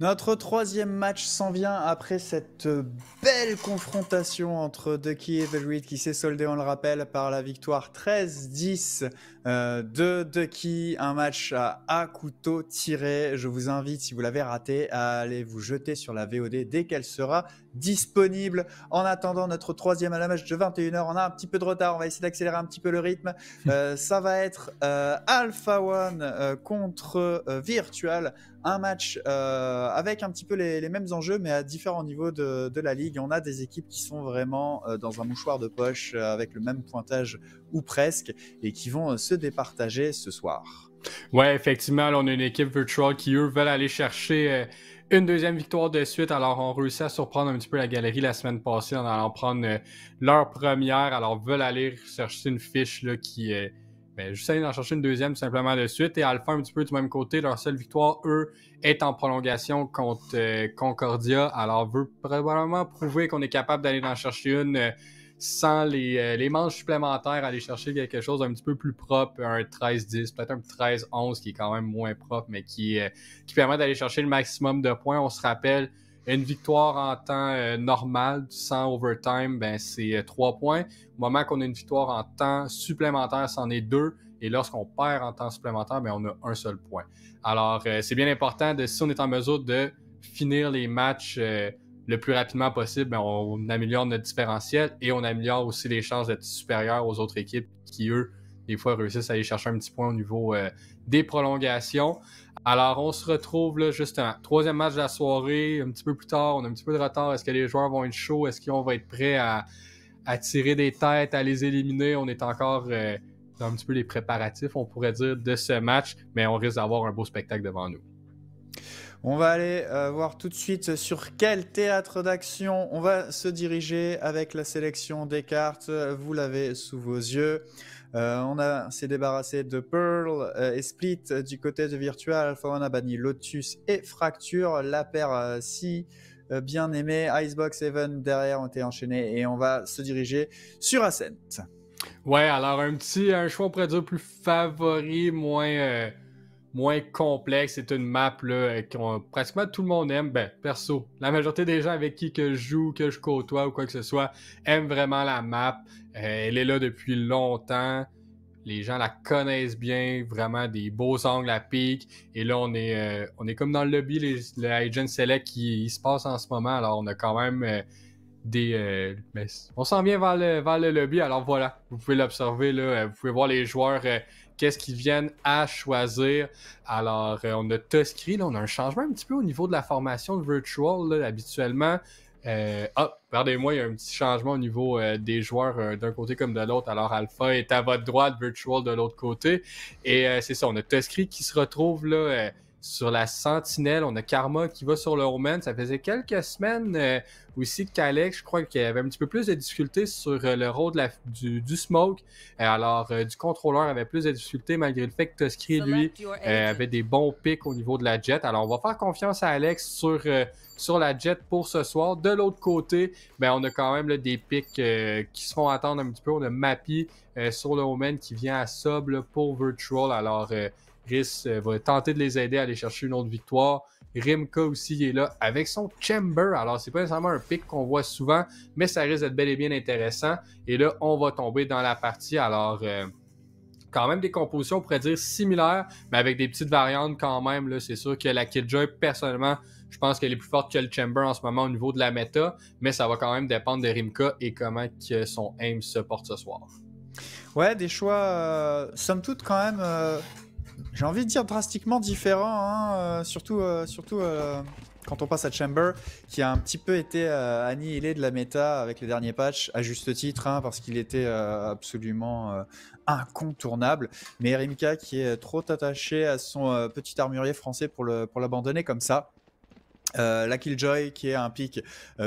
Notre troisième match s'en vient après cette belle confrontation entre Ducky et The Reed qui s'est soldée, on le rappelle, par la victoire 13-10 de Ducky. Un match à couteau tiré. Je vous invite, si vous l'avez raté, à aller vous jeter sur la VOD dès qu'elle sera disponible. En attendant notre troisième à la match de 21h, on a un petit peu de retard. On va essayer d'accélérer un petit peu le rythme. Ça va être Alpha One contre Virtual. Un match avec un petit peu les mêmes enjeux, mais à différents niveaux de la ligue. On a des équipes qui sont vraiment dans un mouchoir de poche avec le même pointage ou presque, et qui vont se départager ce soir. Ouais, effectivement, là, on a une équipe Virtual qui, eux, veulent aller chercher une deuxième victoire de suite. Alors, on réussit à surprendre un petit peu la galerie la semaine passée en allant prendre leur première. Alors, veulent aller chercher une fiche là, qui est juste aller en chercher une deuxième tout simplement de suite. Et Alpha, un petit peu du même côté, leur seule victoire, eux, est en prolongation contre Concordia. Alors, veut probablement prouver qu'on est capable d'aller en chercher une sans les manches supplémentaires, aller chercher quelque chose un petit peu plus propre, un 13-10, peut-être un 13-11 qui est quand même moins propre, mais qui permet d'aller chercher le maximum de points. On se rappelle, une victoire en temps normal, sans overtime, ben c'est 3 points. Au moment qu'on a une victoire en temps supplémentaire, c'en est 2. Et lorsqu'on perd en temps supplémentaire, ben on a un seul point. Alors, c'est bien important, si on est en mesure de finir les matchs le plus rapidement possible, ben on améliore notre différentiel et on améliore aussi les chances d'être supérieur aux autres équipes qui, eux, des fois, réussissent à aller chercher un petit point au niveau des prolongations. Alors, on se retrouve là, justement, troisième match de la soirée, un petit peu plus tard, on a un petit peu de retard. Est-ce que les joueurs vont être chauds? Est-ce qu'on va être prêts à tirer des têtes, à les éliminer? On est encore dans un petit peu les préparatifs, on pourrait dire, de ce match, mais on risque d'avoir un beau spectacle devant nous. On va aller voir tout de suite sur quel théâtre d'action on va se diriger avec la sélection des cartes. Vous l'avez sous vos yeux. On s'est débarrassé de Pearl et Split du côté de Virtual. Alpha One a banni Lotus et Fracture. La paire si bien aimée, Icebox Even derrière ont été enchaînés et on va se diriger sur Ascent. Ouais, alors un choix on pourrait dire plus favori, moins complexe. C'est une map là, que pratiquement tout le monde aime. Ben, perso, la majorité des gens avec qui que je joue, que je côtoie ou quoi que ce soit, aiment vraiment la map. Elle est là depuis longtemps. Les gens la connaissent bien, vraiment des beaux angles à pique. Et là, on est comme dans le lobby, le Agent Select qui se passe en ce moment. Alors, on a quand même on s'en vient vers le lobby. Alors voilà, vous pouvez l'observer là, vous pouvez voir les joueurs qu'est-ce qu'ils viennent à choisir. Alors on a Tuskry, là, on a un changement un petit peu au niveau de la formation de Virtual là, habituellement. Regardez-moi, il y a un petit changement au niveau des joueurs d'un côté comme de l'autre. Alors Alpha est à votre droite, Virtual de l'autre côté. Et c'est ça, on a Tuskry qui se retrouve là sur la Sentinelle. On a Karma qui va sur le Omen. Ça faisait quelques semaines aussi qu'Alex, je crois qu'il y avait un petit peu plus de difficultés sur le rôle du Smoke. Du contrôleur avait plus de difficultés malgré le fait que Tuskry, lui, avait des bons pics au niveau de la Jet. Alors, on va faire confiance à Alex sur la Jet pour ce soir. De l'autre côté, ben, on a quand même là, des pics qui se font attendre un petit peu. On a Mappy sur le Omen qui vient à sub là, pour Virtual. Alors, Rhys va tenter de les aider à aller chercher une autre victoire. Rimka aussi est là avec son Chamber. Alors, c'est pas nécessairement un pick qu'on voit souvent, mais ça risque d'être bel et bien intéressant. Et là, on va tomber dans la partie. Alors, quand même des compositions, on pourrait dire similaires, mais avec des petites variantes quand même. Là, c'est sûr que la Killjoy, personnellement, je pense qu'elle est plus forte que le Chamber en ce moment au niveau de la méta, mais ça va quand même dépendre de Rimka et comment que son aim se porte ce soir. Ouais, des choix, somme toute, quand même, j'ai envie de dire drastiquement différents, hein, surtout quand on passe à Chamber, qui a un petit peu été annihilé de la méta avec les derniers patchs, à juste titre, hein, parce qu'il était absolument incontournable. Mais Rimka qui est trop attaché à son petit armurier français pour l'abandonner comme ça. La Killjoy qui est un pic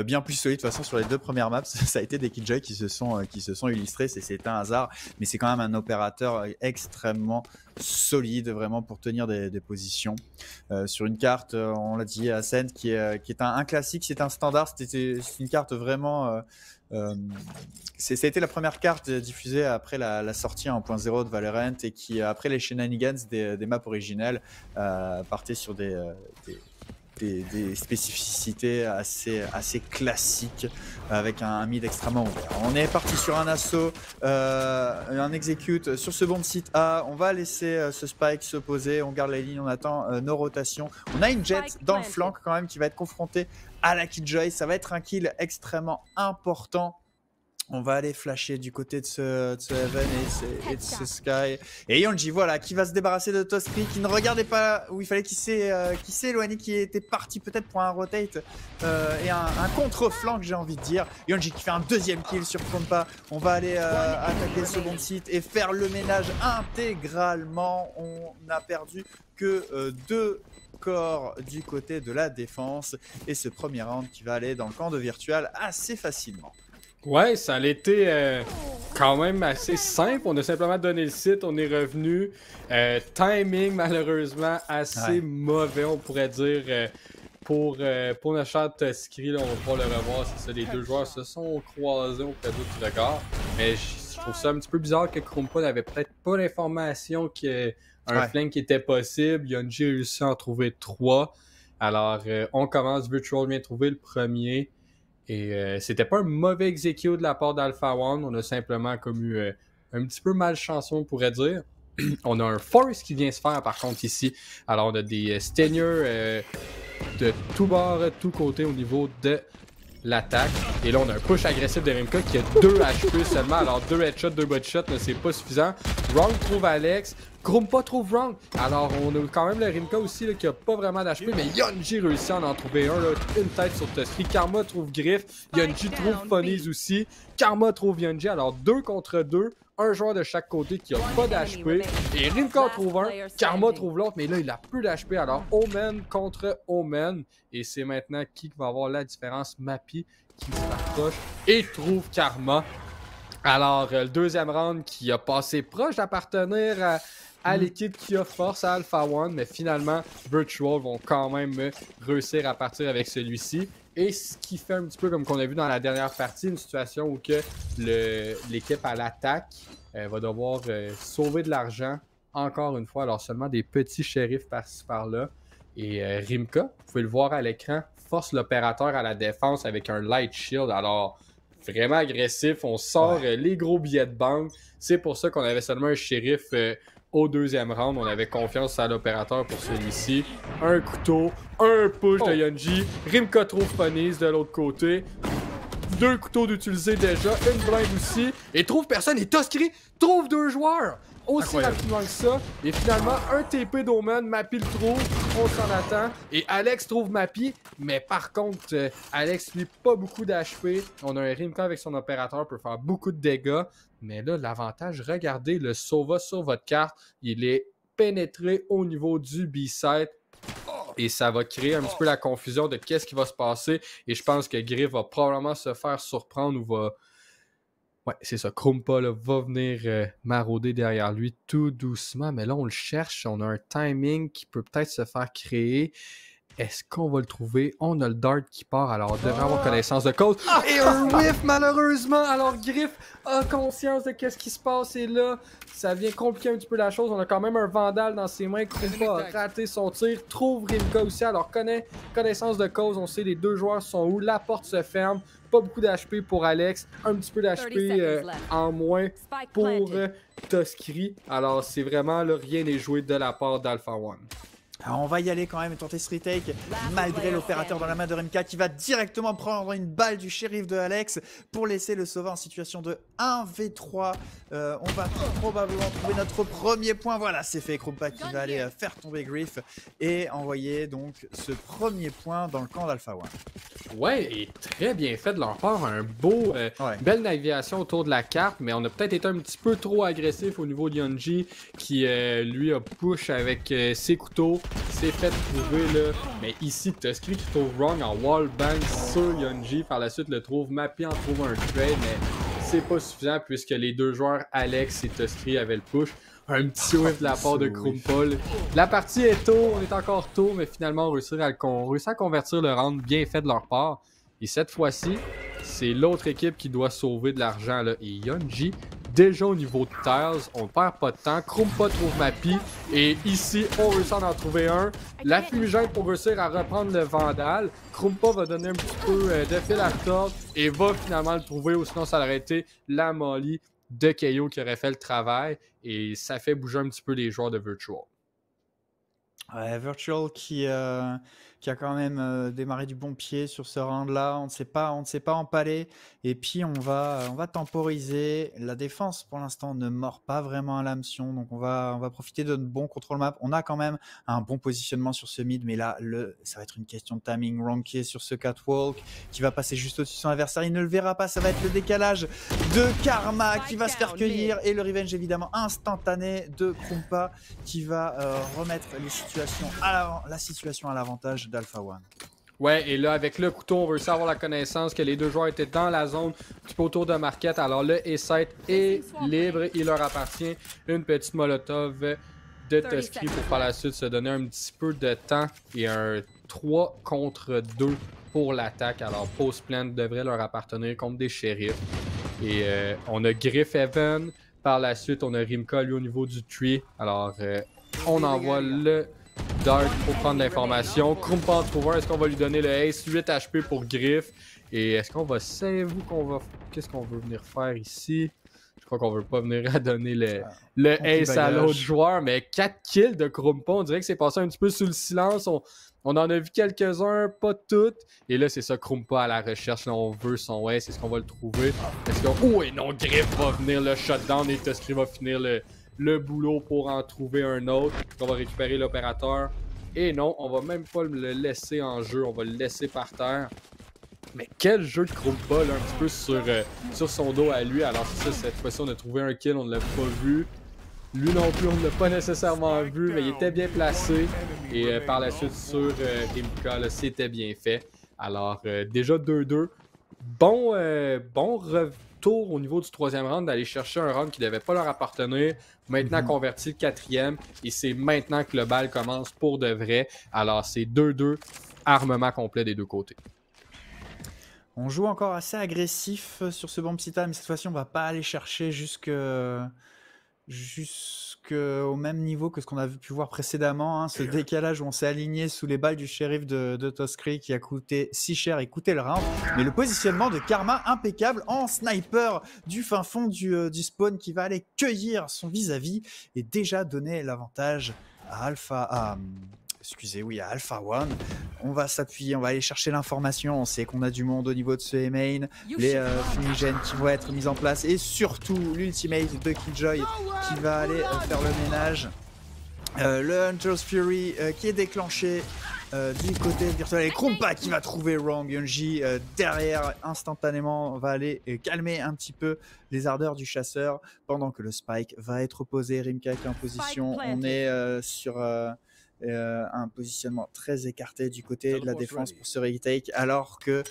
bien plus solide. De toute façon, sur les deux premières maps, ça a été des Killjoy qui se sont illustrés. C'est un hasard, mais c'est quand même un opérateur extrêmement solide, vraiment, pour tenir des positions. Sur une carte, on l'a dit, Ascent, qui est un classique, c'est un standard. C'est une carte vraiment... ça a été la première carte diffusée après la sortie en 1.0 de Valorant et qui, après les shenanigans des maps originelles, partait sur des des spécificités assez classiques avec un mid extrêmement ouvert. On est parti sur un assaut, un execute sur ce bomb site A. On va laisser ce spike se poser. On garde la ligne, on attend nos rotations. On a une jet dans le flanc quand même qui va être confrontée à la Killjoy. Ça va être un kill extrêmement important. On va aller flasher du côté de ce Heaven et de ce Sky. Et Yonji, voilà, qui va se débarrasser de Toskri, qui ne regardait pas où il fallait, qui s'est éloigné, qui était parti peut-être pour un rotate et un contre-flanc, j'ai envie de dire. Yonji qui fait un deuxième kill sur Kompa. On va aller attaquer le second site et faire le ménage intégralement. On n'a perdu que 2 corps du côté de la défense. Et ce premier round qui va aller dans le camp de Virtual assez facilement. Ouais, ça a été quand même assez simple. On a simplement donné le site, on est revenu. Timing, malheureusement, assez mauvais, on pourrait dire. Pour notre cher Toskri, on va pouvoir le revoir. C'est ça, les deux joueurs se sont croisés auprès du regard. Mais je trouve ça un petit peu bizarre que Krumpa n'avait peut-être pas l'information qu'un flank était possible. Yonji a réussi à en trouver 3. Alors, on commence. Virtual vient trouver le premier. Et c'était pas un mauvais execute de la part d'Alpha One. On a simplement comme eu un petit peu malchanceux, on pourrait dire. On a un force qui vient se faire par contre ici. Alors on a des Steniers de tout bord, de tout côté au niveau de l'attaque. Et là on a un push agressif de Rimka qui a 2 HP seulement. Alors 2 headshots, 2 botshots, c'est pas suffisant. Wrong trouve Alex. Krumpa trouve Wrong. Alors on a quand même le Rimka aussi là, qui a pas vraiment d'HP. Mais Yonji réussit à en trouver un. Là, une tête sur Toskri. Karma trouve Griff. Yonji trouve Funnies aussi. Karma trouve Yonji. Alors 2 contre 2. Un joueur de chaque côté qui a pas d'HP. Et Rimka en trouve un. Karma trouve l'autre. Mais là, il a plus d'HP. Alors, Omen contre Omen. Et c'est maintenant qui va avoir la différence. Mappy qui se rapproche et trouve Karma. Alors, le deuxième round qui a passé proche d'appartenir à l'équipe qui a force à Alpha One. Mais finalement, Virtual vont quand même réussir à partir avec celui-ci. Et ce qui fait un petit peu comme qu'on a vu dans la dernière partie, une situation où que l'équipe à l'attaque va devoir sauver de l'argent encore une fois. Alors seulement des petits shérifs par-ci par-là. Et Rimka, vous pouvez le voir à l'écran, force l'opérateur à la défense avec un light shield. Alors vraiment agressif, on sort les gros billets de banque. C'est pour ça qu'on avait seulement un shérif au deuxième round. On avait confiance à l'opérateur pour celui-ci. Un couteau, un push de Yonji. Rimka trouve Funnies de l'autre côté. 2 couteaux d'utiliser déjà, une blinde aussi. Et trouve personne. Et Toskri trouve 2 joueurs. Aussi rapidement que ça. Et finalement, un TP d'Omen. Mappy le trouve. On s'en attend. Et Alex trouve Mappy. Mais par contre, Alex, lui, pas beaucoup d'HP. On a un Rimka avec son opérateur. Peut faire beaucoup de dégâts. Mais là, l'avantage, regardez le Sova sur votre carte. Il est pénétré au niveau du B-side. Et ça va créer un petit peu la confusion de qu'est-ce qui va se passer. Et je pense que Griff va probablement se faire surprendre ou va... Ouais, c'est ça. Krumpa là, va venir marauder derrière lui tout doucement. Mais là, on le cherche. On a un timing qui peut peut-être se faire créer. Est-ce qu'on va le trouver? On a le dart qui part, alors on devrait avoir connaissance de cause. Et un whiff, malheureusement! Alors Griff a conscience de qu'est-ce qui se passe et là, ça vient compliquer un petit peu la chose. On a quand même un Vandal dans ses mains. Krumpa a raté son tir, trouve Rimka aussi. Alors connaissance de cause, on sait les 2 joueurs sont où. La porte se ferme. Pas beaucoup d'HP pour Alex. Un petit peu d'HP en moins pour Toskri. Alors c'est vraiment, là, rien n'est joué de la part d'Alpha One. Alors on va y aller quand même et tenter ce retake malgré l'opérateur dans la main de Rimka qui va directement prendre une balle du shérif de Alex pour laisser le sauver en situation de 1v3. On va probablement trouver notre premier point. Voilà, c'est fait. Krumpa qui va aller faire tomber Griff et envoyer donc ce premier point dans le camp d'Alpha One. Ouais, et très bien fait de leur part. Un beau, belle navigation autour de la carte, mais on a peut-être été un petit peu trop agressif au niveau de Yonji qui, lui, a push avec ses couteaux. C'est fait trouver là. Mais ici, Toskri qui trouve Wrong en wallbang sur Yonji. Par la suite, le trouve Mappy en trouve un trade, mais c'est pas suffisant puisque les 2 joueurs, Alex et Toskri, avaient le push. Un petit whiff de la part de Krumpa. La partie est tôt, on est encore tôt, mais finalement, on réussit à convertir le round bien fait de leur part. Et cette fois-ci, c'est l'autre équipe qui doit sauver de l'argent. Et Yonji déjà au niveau de Tiles. On perd pas de temps. Krumpa trouve Mappy. Et ici, on réussit à en trouver un. La fumigène pour réussir à reprendre le Vandal. Krumpa va donner un petit peu de fil à retordre et va finalement le trouver, ou sinon ça aurait été la Molly de KO qui aurait fait le travail. Et ça fait bouger un petit peu les joueurs de Virtual. Ouais, Virtual qui a quand même démarré du bon pied sur ce round-là. On ne s'est pas empalé. Et puis on va temporiser. La défense pour l'instant ne mord pas vraiment à l'hameçon. Donc on va profiter de notre bon contrôle map. On a quand même un bon positionnement sur ce mid. Mais là, ça va être une question de timing. Ronky sur ce catwalk qui va passer juste au-dessus de son adversaire. Il ne le verra pas. Ça va être le décalage de Karma qui va se faire cueillir. Et le revenge évidemment instantané de Krumpa qui va remettre la situation à l'avantage d'Alpha One. Ouais, et là, avec le couteau, on veut aussi avoir la connaissance que les deux joueurs étaient dans la zone, un petit peu autour de Marquette. Alors le A-Site est libre, il leur appartient. Une petite molotov de Tusky pour par la suite se donner un petit peu de temps et un 3 contre 2 pour l'attaque. Alors Post Plant devrait leur appartenir contre des shérifs. Et on a Griff Evan. Par la suite, on a Rimka lui au niveau du tree. Alors on envoie le Dark pour prendre l'information. Krumpa trouver, est-ce qu'on va lui donner le Ace? 8 HP pour Griff. Et est-ce qu'on va save ou qu'on va... Qu'est-ce qu'on veut venir faire ici? Je crois qu'on veut pas venir à donner le Ace à l'autre joueur. Mais 4 kills de Krumpa, on dirait que c'est passé un petit peu sous le silence. On en a vu quelques-uns, pas toutes. Et là, c'est ça, Krumpa à la recherche. Là, on veut son Ace. Est-ce qu'on va le trouver? Est-ce qu'on... Oh, et non, Griff va venir le shutdown et Tusky va finir le boulot pour en trouver un autre. On va récupérer l'opérateur. Et non, on va même pas le laisser en jeu. On va le laisser par terre. Mais quel jeu de Krumpa, là, un petit peu sur son dos à lui. Alors c'est ça, cette fois-ci, on a trouvé un kill, on ne l'a pas vu. Lui non plus, on ne l'a pas nécessairement vu, mais il était bien placé. Et par la suite, sur Rimka, c'était bien fait. Alors, déjà 2-2. Bon retour au niveau du troisième round, d'aller chercher un round qui ne devait pas leur appartenir. Maintenant converti le quatrième. Et c'est maintenant que le bal commence pour de vrai. Alors, c'est 2-2. Armement complet des deux côtés. On joue encore assez agressif sur ce bomb site, mais cette fois-ci, on va pas aller chercher jusqu'au même niveau que ce qu'on a pu voir précédemment. Ce décalage où on s'est aligné sous les balles du shérif de Tusky qui a coûté si cher et coûté le round. Mais le positionnement de Karma impeccable en sniper du fin fond du spawn qui va aller cueillir son vis-à-vis et déjà donner l'avantage à Alpha One. On va s'appuyer, on va aller chercher l'information. On sait qu'on a du monde au niveau de ce main, les fumigènes qui vont être mis en place et surtout l'ultimate de Killjoy qui va aller faire le ménage. Le Hunter's Fury qui est déclenché du côté virtuel et Krumpa qui va trouver Wrong. Yunji derrière instantanément va aller calmer un petit peu les ardeurs du chasseur pendant que le spike va être posé. Rimka est en position, on est sur un positionnement très écarté du côté de la défense pour ce retake, alors que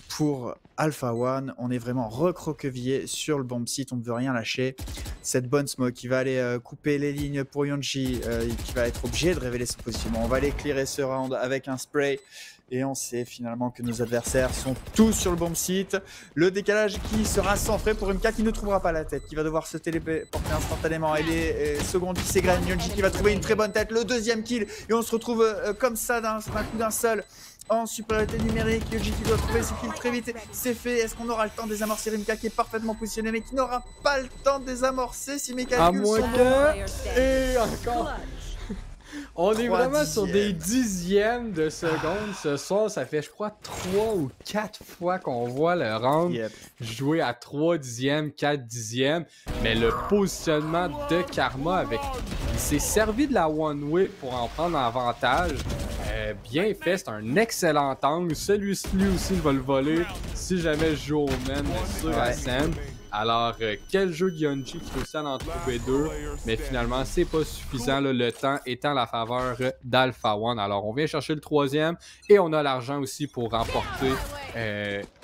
pour Alpha One, on est vraiment recroquevillé sur le bomb site, on ne veut rien lâcher. Cette bonne smoke qui va aller couper les lignes pour Yunji, qui va être obligé de révéler son positionnement. On va aller clearer ce round avec un spray. Et on sait finalement que nos adversaires sont tous sur le bomb site. Le décalage qui sera sans frais pour Rimka qui ne trouvera pas la tête, qui va devoir se téléporter instantanément. Et les secondes qui s'égrènent. Yunji qui va trouver une très bonne tête, le deuxième kill. Et on se retrouve comme ça d'un coup d'un seul en supériorité numérique. Yunji qui doit trouver ses kills très vite. C'est fait. Est-ce qu'on aura le temps de désamorcer Rimka qui est parfaitement positionné mais qui n'aura pas le temps de désamorcer si mes calculs sont bons. Et encore. On est vraiment sur des dixièmes de secondes ce soir. Ça fait, je crois, 3 ou 4 fois qu'on voit le round jouer à 3 dixièmes, 4 dixièmes. Mais le positionnement de Karma, il s'est servi de la one-way pour en prendre avantage. Bien fait, c'est un excellent angle. Celui-ci, lui aussi, va le voler si jamais je joue au man sur la scène. Alors, quel jeu de Yunji qui réussit à en trouver 2, mais finalement, c'est pas suffisant, là, le temps étant la faveur d'Alpha One. Alors, on vient chercher le troisième et on a l'argent aussi pour remporter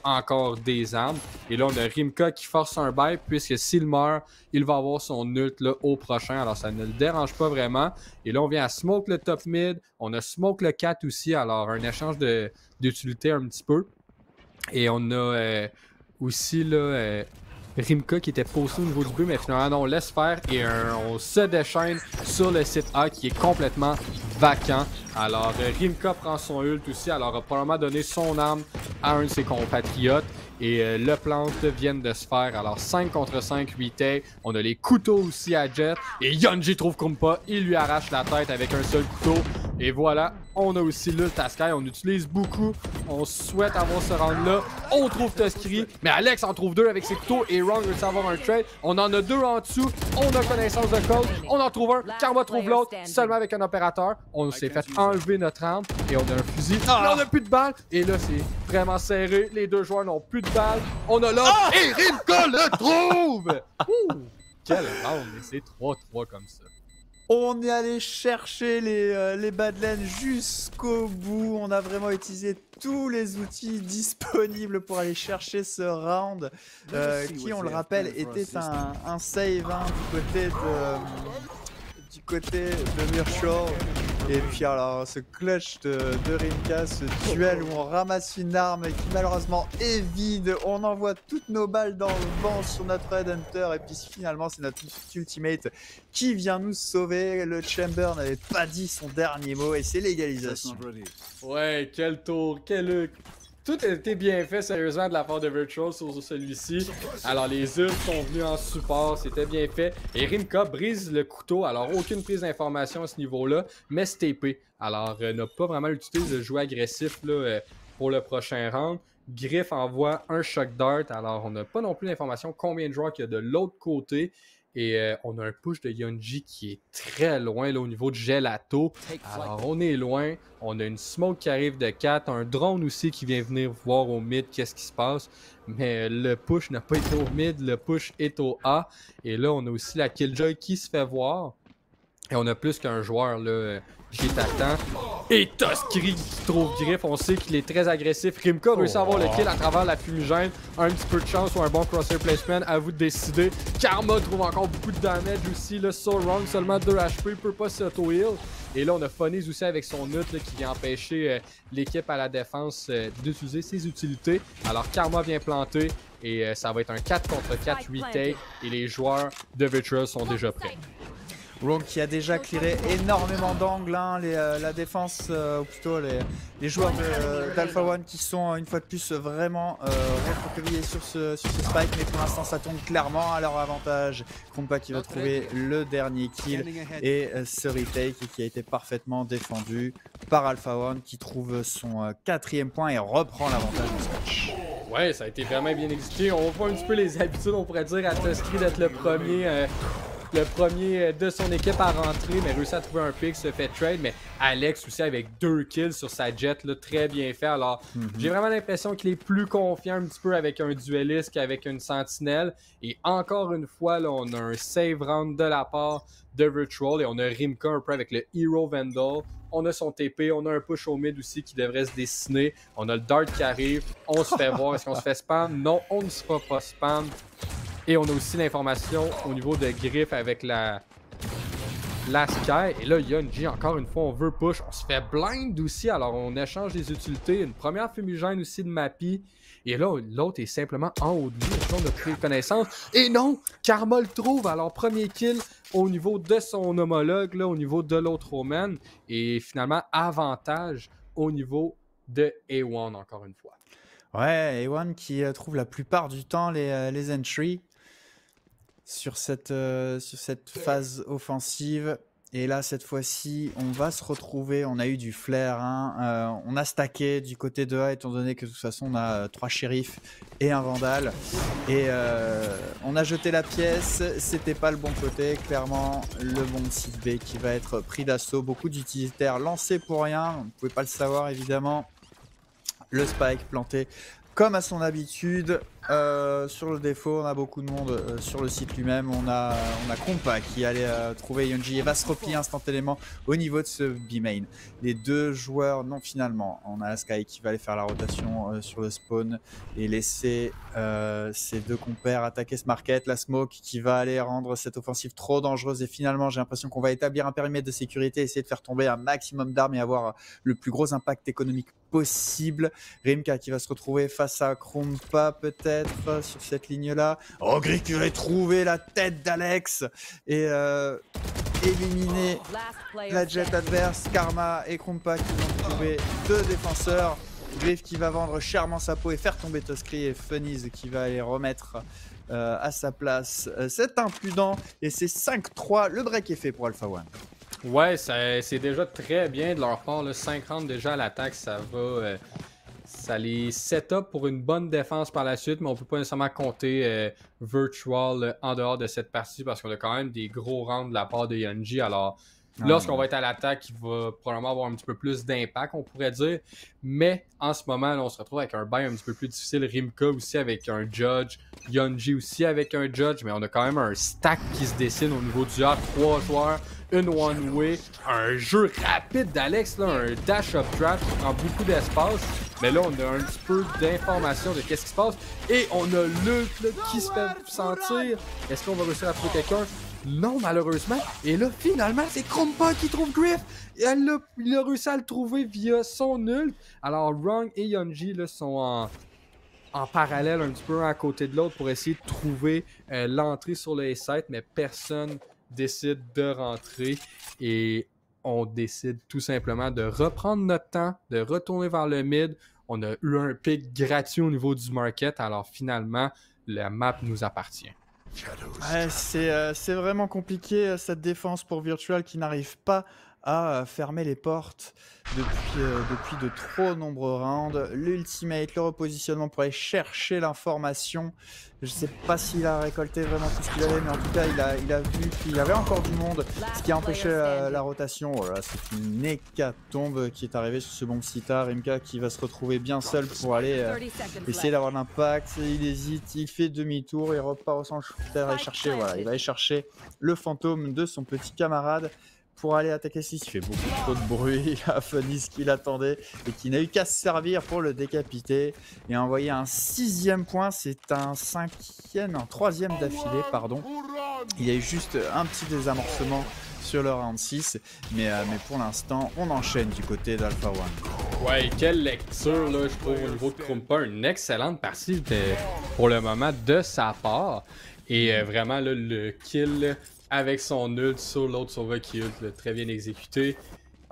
encore des armes. Et là, on a Rimka qui force un bail, puisque s'il meurt, il va avoir son ult là, au prochain. Alors, ça ne le dérange pas vraiment. Et là, on vient à smoke le top mid. On a smoke le 4 aussi. Alors, un échange d'utilité un petit peu. Et on a aussi là... Rimka qui était posté au niveau du but, mais finalement non, on laisse faire et on se déchaîne sur le site A qui est complètement vacant. Alors Rimka prend son ult aussi, alors a probablement donné son arme à un de ses compatriotes et le plante vient de se faire. Alors 5 contre 5, 8A, on a les couteaux aussi à Jet et Yunji trouve Kumpa, il lui arrache la tête avec un seul couteau. Et voilà, on a aussi l'ult à Sky, on utilise beaucoup, on souhaite avoir ce round-là. On trouve Tuskry, mais Alex en trouve 2 avec ses couteaux et Ron veut savoir un trade. On en a 2 en dessous, on a connaissance de code, on en trouve un, Karma trouve l'autre, seulement avec un opérateur. On s'est fait enlever notre arme et on a un fusil. Là, on a plus de balles et là, c'est vraiment serré. Les 2 joueurs n'ont plus de balles. On a l'autre et Rimka le trouve! Ouh, quel round, mais c'est 3-3 comme ça. On est allé chercher les Badlands jusqu'au bout. On a vraiment utilisé tous les outils disponibles pour aller chercher ce round, qui, on le rappelle, était un save du côté de Virtual. Et puis alors, ce clutch de Rimka, ce duel où on ramasse une arme qui malheureusement est vide, on envoie toutes nos balles dans le vent sur notre Headhunter et puis finalement c'est notre ultimate qui vient nous sauver. Le Chamber n'avait pas dit son dernier mot et c'est l'égalisation. Ouais, quel tour, quel... Tout a été bien fait sérieusement de la part de Virtual sur celui-ci. Alors les ults sont venus en support, c'était bien fait. Et Rimka brise le couteau, alors aucune prise d'information à ce niveau-là, mais c'est TP. Alors n'a pas vraiment l'utilité de jouer agressif là, pour le prochain round. Griff envoie un shock dart, alors on n'a pas non plus d'information combien de joueurs qu'il y a de l'autre côté. Et on a un push de Yunji qui est très loin là, au niveau de Gelato. Alors on est loin. On a une smoke qui arrive de 4. Un drone aussi qui vient venir voir au mid qu'est-ce qui se passe. Mais le push n'a pas été au mid. Le push est au A. Et là on a aussi la Killjoy qui se fait voir. Et on a plus qu'un joueur là, qui est à temps. Et Tuskry qui trouve Griff, on sait qu'il est très agressif. Rimka réussit à avoir le kill à travers la fumigène. Un petit peu de chance ou un bon crosshair placement, à vous de décider. Karma trouve encore beaucoup de damage aussi. Là, So Wrong, seulement 2 HP, peut pas s'auto-heal. Et là, on a Funnies aussi avec son ult là, qui vient empêcher l'équipe à la défense d'utiliser ses utilités. Alors Karma vient planter et ça va être un 4 contre 4 8A. Et les joueurs de Virtual sont déjà prêts. Rogue qui a déjà clearé énormément d'angles, hein, la défense, ou plutôt les joueurs d'Alpha One qui sont une fois de plus vraiment recroquevillés sur ce spike, mais pour l'instant ça tourne clairement à leur avantage. Kumpa qui va trouver le dernier kill et ce retake qui a été parfaitement défendu par Alpha One qui trouve son 4e point et reprend l'avantage du match. Ouais, ça a été vraiment bien exécuté. On voit un petit peu les habitudes, on pourrait dire, à Tuskry d'être le premier de son équipe à rentrer, mais réussit à trouver un pick, se fait trade. Mais Alex aussi avec 2 kills sur sa jet, là, très bien fait. Alors, j'ai vraiment l'impression qu'il est plus confiant un petit peu avec un dueliste qu'avec une sentinelle. Et encore une fois, là, on a un save round de la part de Virtual et on a Rimka un peu avec le Hero Vandal. On a son TP, on a un push au mid aussi qui devrait se dessiner. On a le Dart qui arrive, on se fait voir. Est-ce qu'on se fait spam? Non, on ne se fera pas spam. Et on a aussi l'information au niveau de Griff avec la Sky. Et là, Yunji, encore une fois, on veut push. On se fait blind aussi. Alors, on échange des utilités. Une première fumigène aussi de Mappy. Et là, l'autre est simplement en haut de lui. Est-ce qu'on a pris connaissance? Et non! Karma le trouve. Alors, premier kill au niveau de son homologue, là, au niveau de l'autre Omen. Et finalement, avantage au niveau de A1, encore une fois. Ouais, A1 qui trouve la plupart du temps les entries sur cette phase offensive. Et là, cette fois-ci, on va se retrouver. On a eu du flair. Hein. On a stacké du côté de A, étant donné que de toute façon, on a 3 shérifs et un vandal. Et on a jeté la pièce. C'était pas le bon côté. Clairement, le bon site B qui va être pris d'assaut. Beaucoup d'utilitaires lancés pour rien. Vous ne pouvez pas le savoir, évidemment. Le spike planté comme à son habitude. Sur le défaut, on a beaucoup de monde sur le site lui-même. On a Kumpa qui allait trouver Yunji et va se replier instantanément au niveau de ce B-main. Les 2 joueurs, non finalement, on a Sky qui va aller faire la rotation sur le spawn et laisser ses 2 compères attaquer ce market. La smoke qui va aller rendre cette offensive trop dangereuse et finalement j'ai l'impression qu'on va établir un périmètre de sécurité, essayer de faire tomber un maximum d'armes et avoir le plus gros impact économique possible. Rimka qui va se retrouver face à Kumpa peut-être. peut-être sur cette ligne-là. Oh, Gris qui va trouver la tête d'Alex et éliminer la jet adverse. Karma et Krumpa qui vont trouver 2 défenseurs. Griff qui va vendre chèrement sa peau et faire tomber Toskri, et Funnies qui va aller remettre à sa place cet impudent, et c'est 5-3, le break est fait pour Alpha One. Ouais, c'est déjà très bien de leur part, là. 5 rounds déjà à l'attaque, ça va... ça les set up pour une bonne défense par la suite, mais on peut pas nécessairement compter Virtual en dehors de cette partie parce qu'on a quand même des gros rounds de la part de Yunji. Alors, lorsqu'on va être à l'attaque, il va probablement avoir un petit peu plus d'impact, on pourrait dire. Mais en ce moment, là, on se retrouve avec un bail un petit peu plus difficile. Rimka aussi avec un Judge. Yunji aussi avec un Judge. Mais on a quand même un stack qui se dessine au niveau du A. 3 joueurs, une one-way, un jeu rapide d'Alex, là, un dash-up trap qui prend beaucoup d'espace. Mais là, on a un petit peu d'informations de qu'est-ce qui se passe. Et on a Luke là, qui se fait sentir. Est-ce qu'on va réussir à trouver quelqu'un? Non, malheureusement. Et là, finalement, c'est Krumpa qui trouve Griff. Il a réussi à le trouver via son ult. Alors, Wrong et Yunji là, sont en parallèle, un petit peu à côté de l'autre pour essayer de trouver l'entrée sur le A-site, mais personne décide de rentrer. Et on décide tout simplement de reprendre notre temps, de retourner vers le mid. On a eu un pick gratuit au niveau du market. Alors, finalement, la map nous appartient. Ouais, c'est vraiment compliqué cette défense pour Virtual qui n'arrive pas à fermer les portes depuis de trop nombreux rounds. L'ultimate, le repositionnement pour aller chercher l'information. Je sais pas s'il a récolté vraiment tout ce qu'il avait, mais en tout cas il a vu qu'il y avait encore du monde, ce qui a empêché la rotation. Voilà, c'est une hécatombe qui est arrivée sur ce bon Sita. Rimka qui va se retrouver bien seul pour aller essayer d'avoir l'impact. Il hésite, il fait demi-tour, il repart au centre et chercher. Voilà, il va aller chercher le fantôme de son petit camarade pour aller attaquer 6. Il fait beaucoup trop de bruit. Il y a Funnies qui l'attendait et qui n'a eu qu'à se servir pour le décapiter et envoyer un 6e point. C'est un 3e d'affilée, pardon. Il y a eu juste un petit désamorcement sur le round 6, mais pour l'instant, on enchaîne du côté d'Alpha One. Ouais, quelle lecture, là, je trouve, au niveau de Krumpa. Une excellente partie pour le moment de sa part. Et vraiment, là, le kill avec son ult sur l'autre Sova qui ult, très bien exécuté.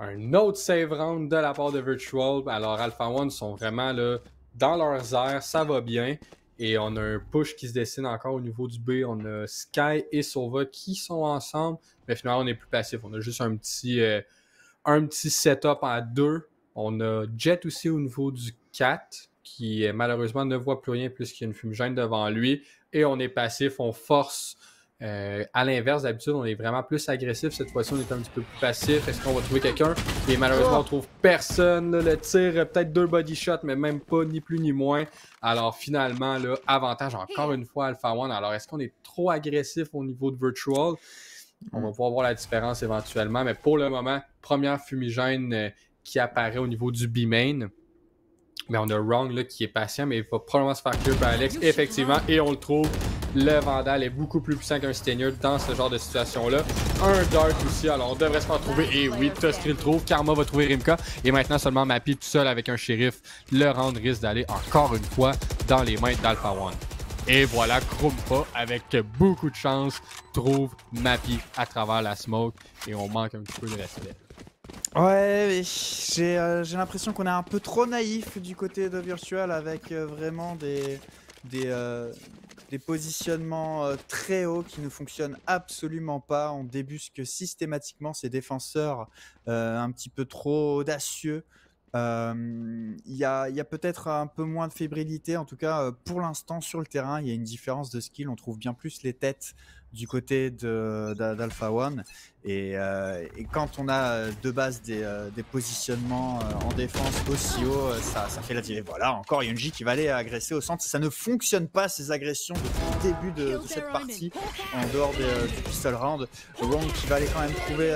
Un autre save round de la part de Virtual. Alors Alpha One sont vraiment là dans leurs airs, ça va bien. Et on a un push qui se dessine encore au niveau du B. On a Sky et Sova qui sont ensemble. Mais finalement, on est plus passif. On a juste un petit setup à 2. On a Jet aussi au niveau du 4 qui malheureusement ne voit plus rien puisqu'il y a une fumigène devant lui. Et on est passif, on force. À l'inverse, d'habitude, on est vraiment plus agressif. Cette fois-ci, on est un petit peu plus passif. Est-ce qu'on va trouver quelqu'un? Et malheureusement, on trouve personne. Là, le tir, peut-être 2 body shots, mais même pas, ni plus ni moins. Alors finalement, là, avantage encore une fois Alpha One. Alors, est-ce qu'on est trop agressif au niveau de Virtual? On va pouvoir voir la différence éventuellement. Mais pour le moment, première fumigène qui apparaît au niveau du B-main. Mais on a Wrong là, qui est patient, mais il va probablement se faire clear par Alex. Effectivement, et on le trouve. Le Vandal est beaucoup plus puissant qu'un Stinger dans ce genre de situation-là. Un Dart aussi, alors on devrait se faire trouver. Et oui, Toskri le trouve. Karma va trouver Rimka. Et maintenant seulement Mappy tout seul avec un shérif. Le round risque d'aller encore une fois dans les mains d'Alpha One. Et voilà, Krumpa, avec beaucoup de chance, trouve Mappy à travers la smoke. Et on manque un petit peu de respect. Ouais, j'ai l'impression qu'on est un peu trop naïf du côté de Virtual avec vraiment des positionnements très hauts qui ne fonctionnent absolument pas. On débusque systématiquement ces défenseurs un petit peu trop audacieux. Il y a peut-être un peu moins de fébrilité. En tout cas, pour l'instant, sur le terrain, il y a une différence de skill. On trouve bien plus les têtes du côté d'Alpha One. Et quand on a de base des positionnements en défense aussi haut, ça fait la différence. Voilà, encore Yunji qui va aller agresser au centre. Ça ne fonctionne pas, ces agressions depuis le début de cette partie, en dehors du pistol round. Wrong qui va aller quand même trouver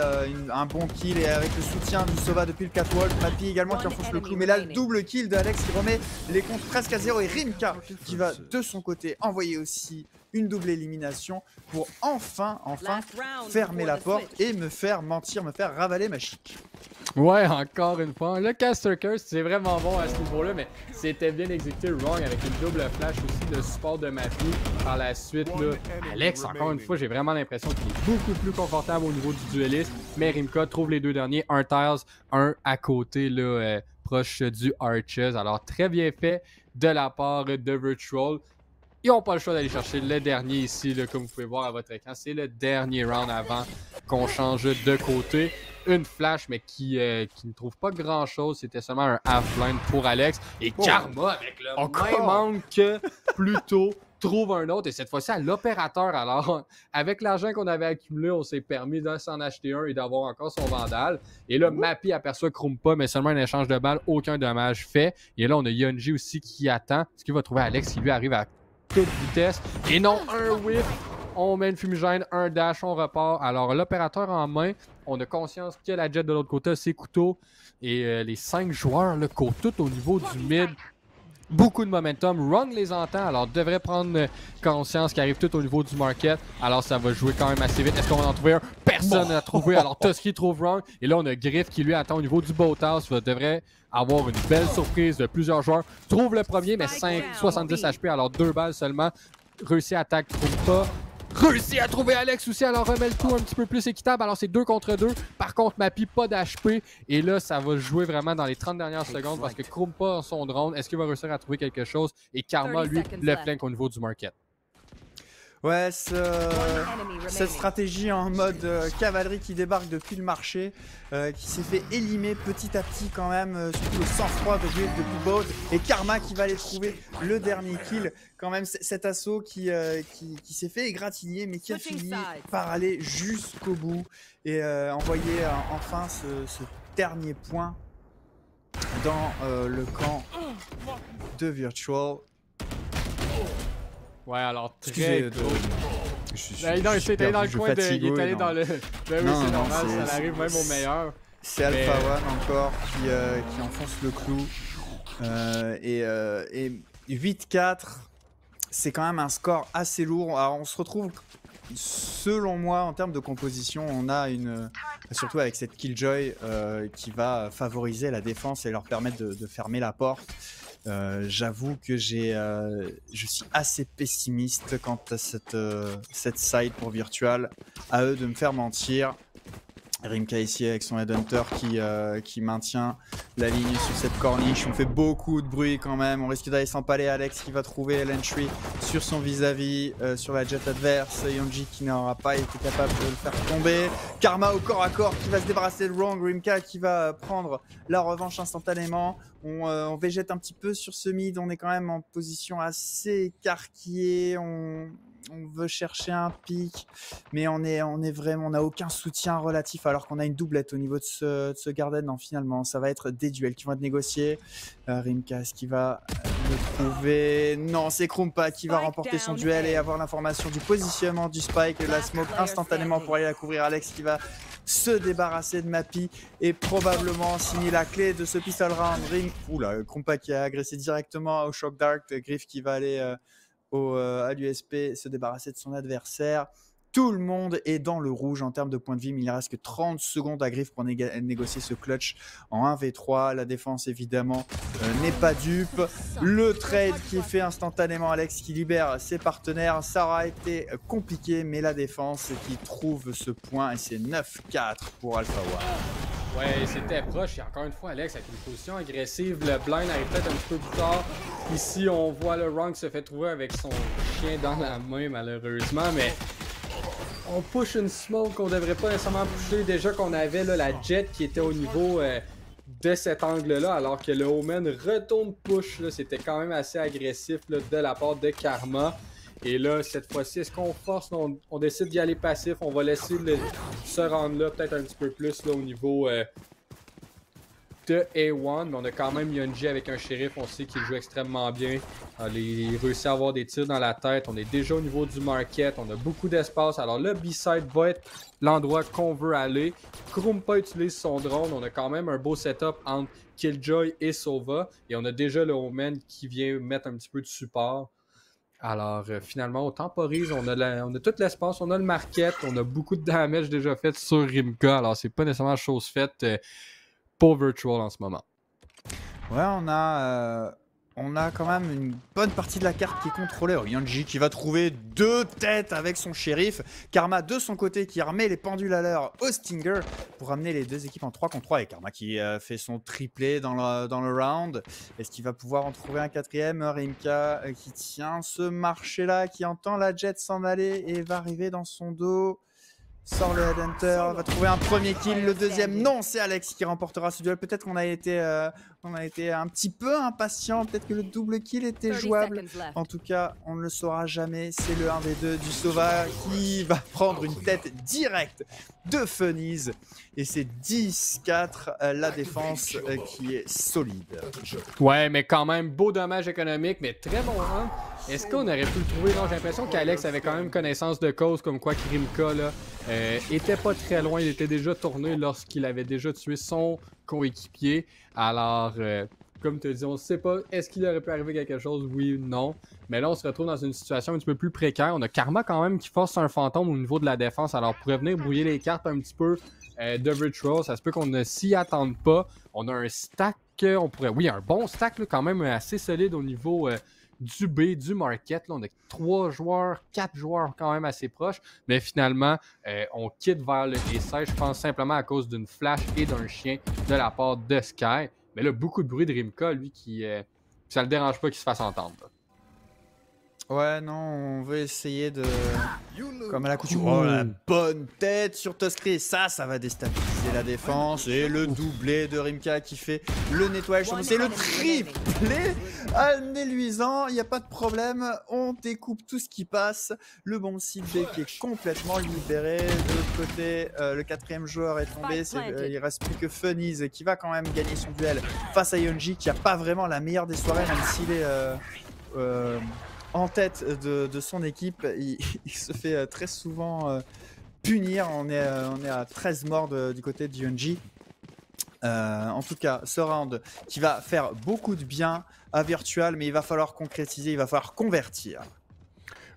un bon kill, et avec le soutien du Sova depuis le catwalk. Mappy également qui enfonce le clou. Mais là, le double kill d'Alex qui remet les comptes presque à 0. Et Rimka qui va de son côté envoyer aussi une double élimination pour enfin fermer la porte et me faire mentir, me faire ravaler ma chic. Ouais, encore une fois. Le Caster Curse, c'est vraiment bon à ce niveau-là, mais c'était bien exécuté Wrong avec une double flash aussi de support de Mappy. Par la suite, là, Alex, encore une fois, j'ai vraiment l'impression qu'il est beaucoup plus confortable au niveau du dueliste. Mais Rimka trouve les deux derniers, un Tiles, un à côté, là, proche du Arches. Alors, très bien fait de la part de Virtual. Ils n'ont pas le choix d'aller chercher le dernier ici, là, comme vous pouvez voir à votre écran. C'est le dernier round avant qu'on change de côté. Une flash, mais qui ne trouve pas grand-chose. C'était seulement un half-blind pour Alex. Et Karma, avec le même angle que plus tôt, trouve un autre. Et cette fois-ci, à l'opérateur. Alors, avec l'argent qu'on avait accumulé, on s'est permis de s'en acheter un et d'avoir encore son Vandal. Et là, Mappy aperçoit Krumpa, mais seulement un échange de balles. Aucun dommage fait. Et là, on a Yunji aussi qui attend. Est-ce qu'il va trouver Alex qui lui arrive à toute vitesse? Et non, un whip. On met une fumigène, un dash, on repart. Alors, l'opérateur en main, on a conscience que la Jet de l'autre côté a ses couteaux. Et les 5 joueurs le courent tout au niveau du mid. Beaucoup de momentum. Wrong les entend, alors devrait prendre conscience qu'il arrive tout au niveau du market. Alors, ça va jouer quand même assez vite. Est-ce qu'on va en trouver un? Personne n'a trouvé. Alors, Tusky trouve Wrong. Et là, on a Griff qui lui attend au niveau du boathouse. Il devrait avoir une belle surprise de plusieurs joueurs. Trouve le premier, mais 70 HP, alors 2 balles seulement. Réussit à attaque, trouve pas. Réussit à trouver Alex aussi, alors remet le tout un petit peu plus équitable. Alors c'est 2 contre 2. Par contre, Mappy, pas d'HP. Et là, ça va jouer vraiment dans les 30 dernières secondes parce que Krumpa a son drone. Est-ce qu'il va réussir à trouver quelque chose? Et Karma, lui, le flank au niveau du market. Ouais, cette stratégie en mode cavalerie qui débarque depuis le marché, qui s'est fait élimer petit à petit quand même, surtout le sang-froid de Griff depuis Boat, et Karma qui va aller trouver le dernier kill. Quand même, cet assaut qui s'est fait égratigner, mais qui a fini par aller jusqu'au bout et envoyer enfin ce dernier point dans le camp de Virtual. Ouais, alors très gros. Non, il était dans le coin il est allé dans le. Ben oui, c'est normal, ça arrive même au meilleur. C'est Alpha One encore qui enfonce le clou. Et 8-4, c'est quand même un score assez lourd. Alors on se retrouve, selon moi, en termes de composition, on a surtout avec cette Killjoy qui va favoriser la défense et leur permettre de fermer la porte. J'avoue que je suis assez pessimiste quant à cette side pour Virtual. À eux de me faire mentir. Rimka ici avec son Headhunter qui maintient la ligne sur cette corniche. On fait beaucoup de bruit quand même. On risque d'aller s'empaler. Alex qui va trouver l'entry sur son vis-à-vis sur la Jet adverse. Yonji qui n'aura pas été capable de le faire tomber. Karma au corps à corps qui va se débarrasser de Wrong. Rimka qui va prendre la revanche instantanément. On végète un petit peu sur ce mid. On est quand même en position assez écarquillée. On veut chercher un pic, mais on n'a aucun soutien relatif alors qu'on a une doublette au niveau de ce Garden. Non, finalement, ça va être des duels qui vont être négociés. Rimkas qui va le trouver. Non, c'est Krumpa qui va remporter son duel et avoir l'information du positionnement du Spike et de la smoke instantanément pour aller la couvrir. Alex qui va se débarrasser de Mappy et probablement signer la clé de ce pistol round. Oula, Krumpa qui a agressé directement au Shock Dart. Griff qui va aller à l'USP, se débarrasser de son adversaire. Tout le monde est dans le rouge en termes de points de vie, mais il ne reste que 30 secondes à Griff pour négocier ce clutch en 1v3. La défense, évidemment, n'est pas dupe. Le trade qui est fait instantanément, Alex qui libère ses partenaires. Ça aura été compliqué, mais la défense qui trouve ce point, et c'est 9-4 pour Alpha One. Ouais, c'était proche. Et encore une fois, Alex avec une position agressive. Le blind arrive peut-être un petit peu plus tard. Ici, on voit le Wrong se fait trouver avec son chien dans la main, malheureusement. Mais on push une smoke qu'on devrait pas nécessairement pusher. Déjà qu'on avait là, la Jet qui était au niveau de cet angle-là, alors que le Omen retourne push. C'était quand même assez agressif là, de la part de Karma. Et là, cette fois-ci, est-ce qu'on force? On décide d'y aller passif. On va laisser ce round-là peut-être un petit peu plus là, au niveau de A1. Mais on a quand même Yunji avec un shérif. On sait qu'il joue extrêmement bien. Il réussit à avoir des tirs dans la tête. On est déjà au niveau du market. On a beaucoup d'espace. Alors le B-side va être l'endroit qu'on veut aller. Krumpa utilise son drone. On a quand même un beau setup entre Killjoy et Sova. Et on a déjà le Omen qui vient mettre un petit peu de support. Alors, finalement, on temporise, on a tout l'espace, on a le market, on a beaucoup de damage déjà fait sur Rimka. Alors, c'est pas nécessairement chose faite pour Virtual en ce moment. Ouais, on a quand même une bonne partie de la carte qui est contrôlée. Yunji qui va trouver 2 têtes avec son shérif. Karma de son côté qui remet les pendules à l'heure au Stinger pour amener les 2 équipes en 3 contre 3. Et Karma qui fait son triplé dans le round. Est-ce qu'il va pouvoir en trouver un 4e? Rimka qui tient ce marché-là, qui entend la Jet s'en aller et va arriver dans son dos. Sort le Headhunter, va trouver un premier kill, le deuxième, non, c'est Alex qui remportera ce duel. Peut-être qu'on a été un petit peu impatient, peut-être que le double kill était jouable. En tout cas, on ne le saura jamais. C'est le 1v2 du Sova qui va prendre une tête directe de Funnies. Et c'est 10-4, la défense qui est solide. Ouais, mais quand même, beau dommage économique, mais très bon round. Est-ce qu'on aurait pu le trouver? Non, j'ai l'impression qu'Alex avait quand même connaissance de cause, comme quoi Rimka là, était pas très loin. Il était déjà tourné lorsqu'il avait déjà tué son coéquipier. Alors, comme tu as dit, on ne sait pas, est-ce qu'il aurait pu arriver quelque chose? Oui ou non. Mais là, on se retrouve dans une situation un petit peu plus précaire. On a Karma quand même qui force un fantôme au niveau de la défense. Alors, pourrait venir brouiller les cartes un petit peu de Virtual. Ça se peut qu'on ne s'y attende pas. On a un stack, on pourrait... Oui, un bon stack là, quand même assez solide au niveau... du B, du market. Là, on a 3 joueurs, 4 joueurs quand même assez proches. Mais finalement, on quitte vers le A16, je pense simplement à cause d'une flash et d'un chien de la part de Sky. Mais là, beaucoup de bruit de Rimka, lui, qui ça le dérange pas qu'il se fasse entendre. Là. Ouais, non, on veut essayer de... Comme à la couture. Oh, la bonne tête sur Tuskry. Ça va déstabiliser la défense. Et le doublé de Rimka qui fait le nettoyage. C'est le triplé à nez luisant. Il n'y a pas de problème. On découpe tout ce qui passe. Le bon site B qui est complètement libéré. De l'autre côté, le 4e joueur est tombé. Il reste plus que Funnies qui va quand même gagner son duel face à Yunji qui n'a pas vraiment la meilleure des soirées, même s'il est... en tête de son équipe, il se fait très souvent punir. On est à 13 morts du côté de Yunji. En tout cas, ce round qui va faire beaucoup de bien à Virtual, mais il va falloir concrétiser, il va falloir convertir.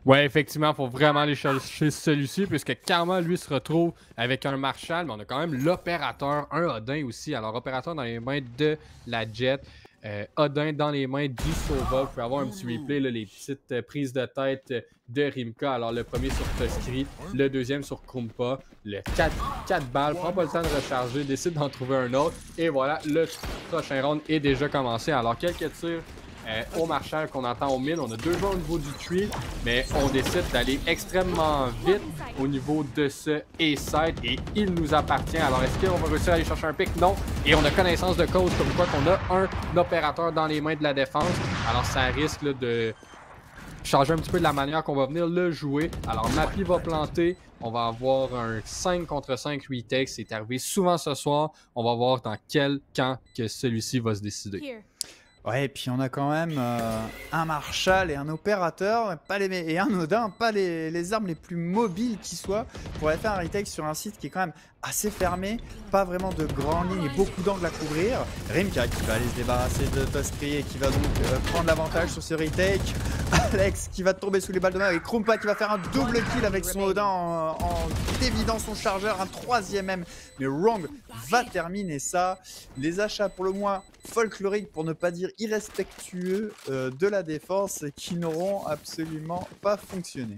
Ouais, effectivement, il faut vraiment aller chercher celui-ci, puisque Karma, lui, se retrouve avec un Marshall, mais on a quand même l'opérateur, un Odin aussi. Alors, opérateur dans les mains de la Jet. Odin dans les mains du Sova. Vous pouvez avoir un petit replay, là, les petites prises de tête de Rimka. Alors, le premier sur Tuskry, le deuxième sur Krumpa. Le 4 balles, prend pas le temps de recharger, décide d'en trouver un autre. Et voilà, le prochain round est déjà commencé. Alors, quelques tirs au Marshall qu'on entend au mid. On a 2 joueurs au niveau du tree, mais on décide d'aller extrêmement vite au niveau de ce A-side et il nous appartient. Alors, est-ce qu'on va réussir à aller chercher un pick? Non. Et on a connaissance de cause comme quoi qu'on a un opérateur dans les mains de la défense. Alors, ça risque là, de changer un petit peu de la manière qu'on va venir le jouer. Alors, Mappy va planter. On va avoir un 5 contre 5 retake. C'est arrivé souvent ce soir. On va voir dans quel camp que celui-ci va se décider. Ouais, et puis on a quand même un Marshall et un opérateur, et un Odin, pas les armes les plus mobiles qui soient, pour aller faire un retake sur un site qui est quand même assez fermé, pas vraiment de grandes lignes et beaucoup d'angles à couvrir. Rimka qui va aller se débarrasser de Tuskry et qui va donc prendre l'avantage sur ce retake. Alex qui va tomber sous les balles de main, et Krumpa qui va faire un double kill avec son Odin en dévidant son chargeur, un 3e même. Mais Wrong va terminer ça. Les achats pour le moins folkloriques, pour ne pas dire irrespectueux de la défense, qui n'auront absolument pas fonctionné.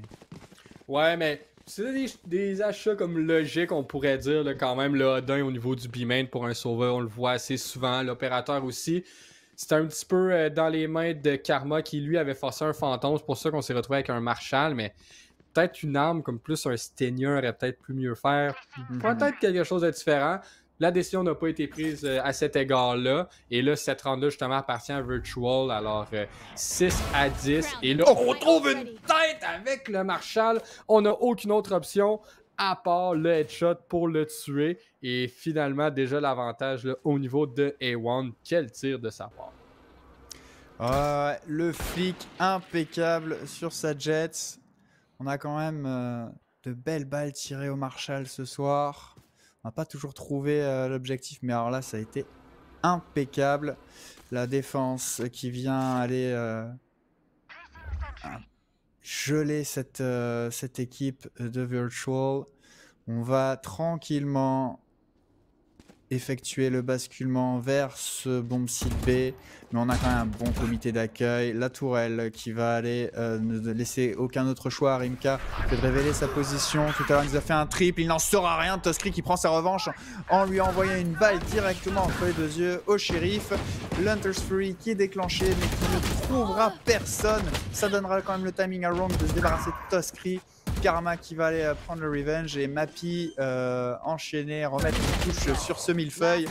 Ouais, mais c'est des achats comme logiques, on pourrait dire, là, quand même. Le Odin au niveau du B-main pour un sauveur, on le voit assez souvent. L'opérateur aussi. C'était un petit peu dans les mains de Karma qui, lui, avait forcé un fantôme. C'est pour ça qu'on s'est retrouvé avec un Marshall, mais peut-être une arme comme plus un Stinger aurait peut-être pu mieux faire. Peut-être quelque chose de différent. La décision n'a pas été prise à cet égard-là. Et là, cette round-là, justement, appartient à Virtual. Alors, 6-10. Et là, on trouve une tête avec le Marshall. On n'a aucune autre option à part le headshot pour le tuer. Et finalement, déjà l'avantage au niveau de A1. Quel tir de sa part. Le flic impeccable sur sa Jet. On a quand même de belles balles tirées au Marshall ce soir. On n'a pas toujours trouvé l'objectif, mais alors là, ça a été impeccable. La défense qui vient aller geler cette équipe de Virtual. On va tranquillement effectuer le basculement vers ce bomb site B, mais on a quand même un bon comité d'accueil. La tourelle qui va aller ne laisser aucun autre choix à Rimka que de révéler sa position. Tout à l'heure, il nous a fait un triple, il n'en saura rien. Tuskry qui prend sa revanche en lui envoyant une balle directement entre les deux yeux au shérif. L'Hunter's Fury qui est déclenché, mais qui ne trouvera personne. Ça donnera quand même le timing à Wrong de se débarrasser de Tuskry. Karma qui va aller prendre le revenge et Mappy enchaîner, remettre une touche sur ce millefeuille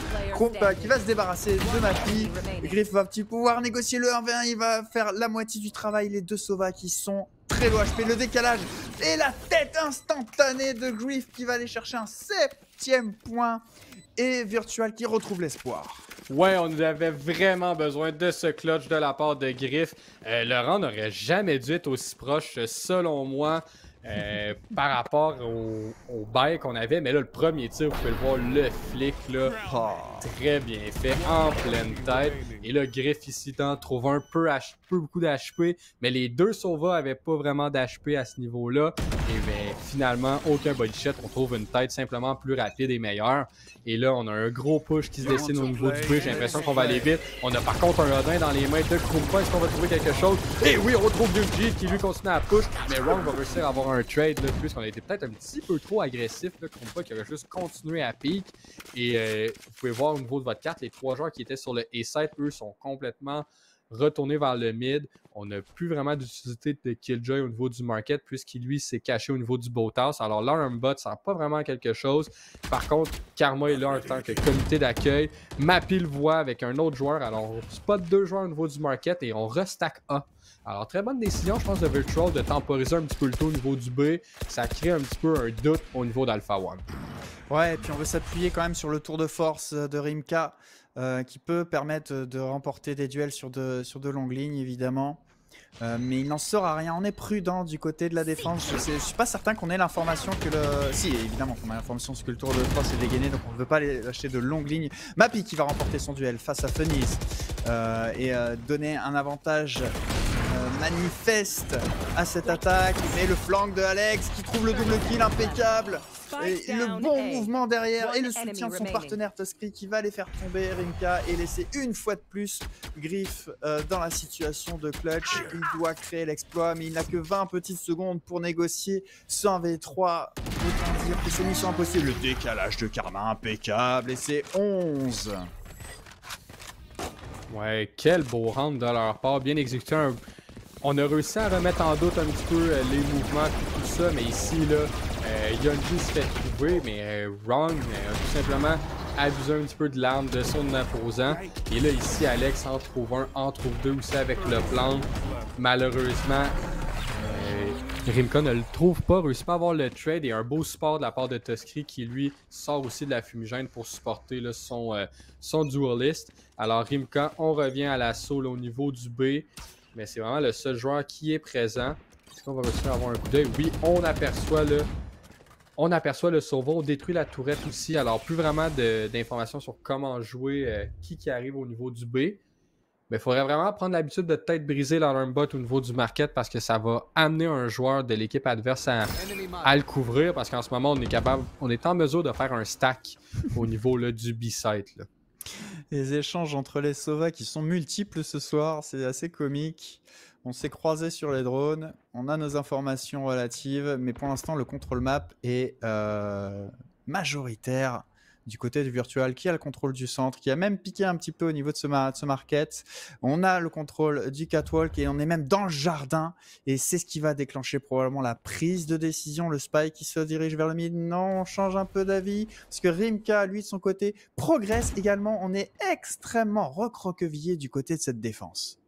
qui va se débarrasser de Mappy. Griff va pouvoir négocier le 1v1, il va faire la moitié du travail. Les deux Sova qui sont très low HP, le décalage et la tête instantanée de Griff qui va aller chercher un 7e point et Virtual qui retrouve l'espoir. Ouais, on avait vraiment besoin de ce clutch de la part de Griff. Le rang n'aurait jamais dû être aussi proche, selon moi. Par rapport au bail qu'on avait, mais là le premier tir, vous pouvez le voir, le flic là, très bien fait, en pleine tête. Et là Griff ici trouve un peu beaucoup d'HP, mais les deux Sova avaient pas vraiment d'HP à ce niveau-là. Et bien finalement, aucun body shot, on trouve une tête simplement plus rapide et meilleure. Et là on a un gros push qui se dessine au niveau du push, j'ai l'impression qu'on va aller vite. On a par contre un Rodin dans les mains de Krumpa, est-ce qu'on va trouver quelque chose? Et oui, on retrouve Duke qui lui continue à push, mais Wrong va réussir à avoir un trade, là, puisqu'on a été peut-être un petit peu trop agressif, Krumpa qui aurait juste continué à peak. Et vous pouvez voir au niveau de votre carte, les 3 joueurs qui étaient sur le A-site, eux sont complètement retournés vers le mid. On n'a plus vraiment d'utilité de Killjoy au niveau du market, puisqu'il lui s'est caché au niveau du boathouse. Alors là, un bot sert pas vraiment à quelque chose. Par contre, Karma est là en tant que comité d'accueil. Mappy le voit avec un autre joueur. Alors on spot 2 joueurs au niveau du market et on restack A. Alors, très bonne décision, je pense, de Virtual de temporiser un petit peu le taux au niveau du B. Ça crée un petit peu un doute au niveau d'Alpha One. Ouais, et puis on veut s'appuyer quand même sur le tour de force de Rimka qui peut permettre de remporter des duels sur de longues lignes, évidemment. Mais il n'en sera rien. On est prudent du côté de la défense. Je suis pas certain qu'on ait l'information que le... Si, évidemment qu'on a l'information que le tour de force est dégainé, donc on ne veut pas lâcher de longues lignes. Mappy qui va remporter son duel face à Funnies et donner un avantage manifeste à cette attaque, mais le flank de Alex qui trouve le double kill impeccable et le bon mouvement derrière et le soutien de son partenaire Tuskry qui va les faire tomber Rimka et laisser une fois de plus Griff dans la situation de clutch. Il doit créer l'exploit, mais il n'a que 20 petites secondes pour négocier ce 1v3. Autant dire que c'est mission impossible. Le décalage de Karma impeccable et c'est 11. Ouais, quel beau round de leur part, bien exécuté. On a réussi à remettre en doute un petit peu les mouvements et tout ça, mais ici, là, Yonji se fait trouver, mais Wrong a tout simplement abusé un petit peu de l'arme de son opposant. Et là, ici, Alex en trouve un, en trouve deux aussi avec le plan. Malheureusement, Rimka ne le trouve pas, réussit pas à avoir le trade et un beau support de la part de Tuskry qui lui sort aussi de la fumigène pour supporter là, son duelist. Alors Rimka, on revient à l'assaut au niveau du B, mais c'est vraiment le seul joueur qui est présent. Est-ce qu'on va réussir à avoir un coup d'œil? Oui, on aperçoit le Sova, on détruit la tourette aussi. Alors plus vraiment d'informations sur comment jouer, qui arrive au niveau du B. Mais il faudrait vraiment prendre l'habitude de peut-être briser l'alarm bot au niveau du market parce que ça va amener un joueur de l'équipe adverse à le couvrir parce qu'en ce moment, on est en mesure de faire un stack au niveau là, du B-site. Les échanges entre les Sova qui sont multiples ce soir, c'est assez comique. On s'est croisés sur les drones, on a nos informations relatives, mais pour l'instant, le control map est majoritaire du côté du Virtual, qui a le contrôle du centre, qui a même piqué un petit peu au niveau de ce market. On a le contrôle du catwalk et on est même dans le jardin. Et c'est ce qui va déclencher probablement la prise de décision. Le spy qui se dirige vers le mid. Non, on change un peu d'avis. Parce que Rimka, lui, de son côté, progresse également. On est extrêmement recroquevillé du côté de cette défense.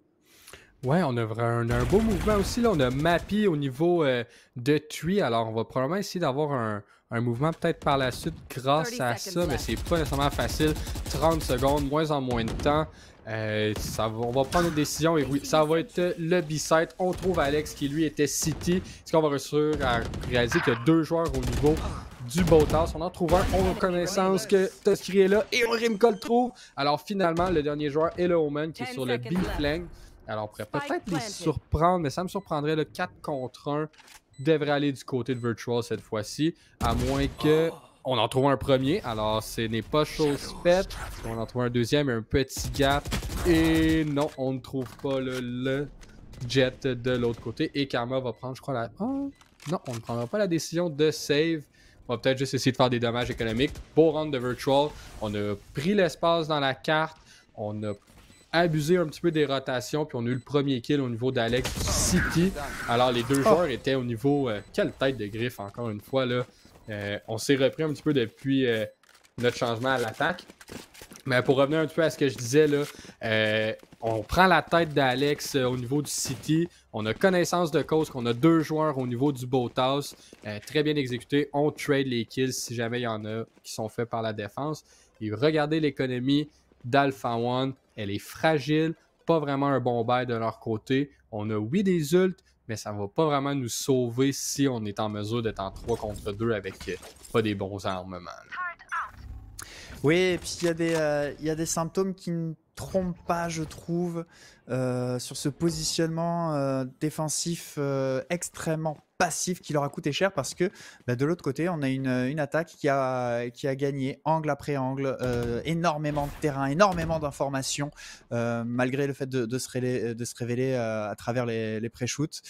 Ouais, on a un beau mouvement aussi. Là. On a Mappy au niveau de Tree. Alors, on va probablement essayer d'avoir un mouvement peut-être par la suite grâce à ça, mais c'est pas nécessairement facile. 30 secondes, moins en moins de temps. On va prendre une décision et oui, ça va être le B-site. On trouve Alex qui lui était City. Est-ce qu'on va réussir à réaliser qu'il y a 2 joueurs au niveau du boathouse? On en trouve un, on a connaissance que Tuskry est là et Rimka le trouve. Alors finalement, le dernier joueur est le Omen qui est sur le B-flank. Alors, on pourrait peut-être les surprendre, mais ça me surprendrait. Le 4 contre 1 devrait aller du côté de Virtual cette fois-ci. À moins que On en trouve un premier, alors ce n'est pas chose faite. On en trouve un deuxième, un petit gap. Et non, on ne trouve pas le jet de l'autre côté. Et Karma va prendre, je crois, la... Oh, non, on ne prendra pas la décision de save. On va peut-être juste essayer de faire des dommages économiques. Beau round de Virtual. On a pris l'espace dans la carte. On a abusé un petit peu des rotations. Puis on a eu le premier kill au niveau d'Alex City. Alors les deux joueurs étaient au niveau... quelle tête de griffe, encore une fois, là. On s'est repris un petit peu depuis notre changement à l'attaque. Mais pour revenir un petit peu à ce que je disais, là, on prend la tête d'Alex au niveau du City. On a connaissance de cause qu'on a deux joueurs au niveau du Boathouse. Très bien exécuté. On trade les kills si jamais il y en a qui sont faits par la défense. Et regardez l'économie d'Alpha One. Elle est fragile. Pas vraiment un bon bail de leur côté. On a oui des ults, mais ça va pas vraiment nous sauver si on est en mesure d'être en 3 contre 2 avec pas des bons armements. Oui, et puis il y a des symptômes qui ne trompent pas, je trouve, sur ce positionnement défensif extrêmement passif qui leur a coûté cher parce que de l'autre côté, on a une attaque qui a gagné angle après angle, énormément de terrain, énormément d'informations, malgré le fait de se révéler à travers les pré-shoots.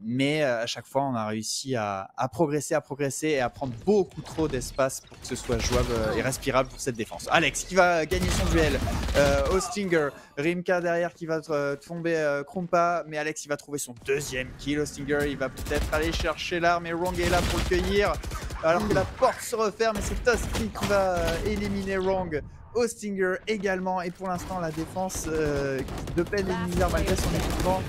Mais à chaque fois, on a réussi à progresser et à prendre beaucoup trop d'espace pour que ce soit jouable et respirable pour cette défense. Alex qui va gagner son duel au Stinger, Rimka derrière qui va tomber Krumpa, mais Alex il va trouver son deuxième kill au Stinger, il va peut-être aller chercher l'arme et Wrong est là pour le cueillir alors que la porte se referme et c'est Toski qui va éliminer Wrong au Stinger également. Et pour l'instant la défense de peine et de misère malgré son équipement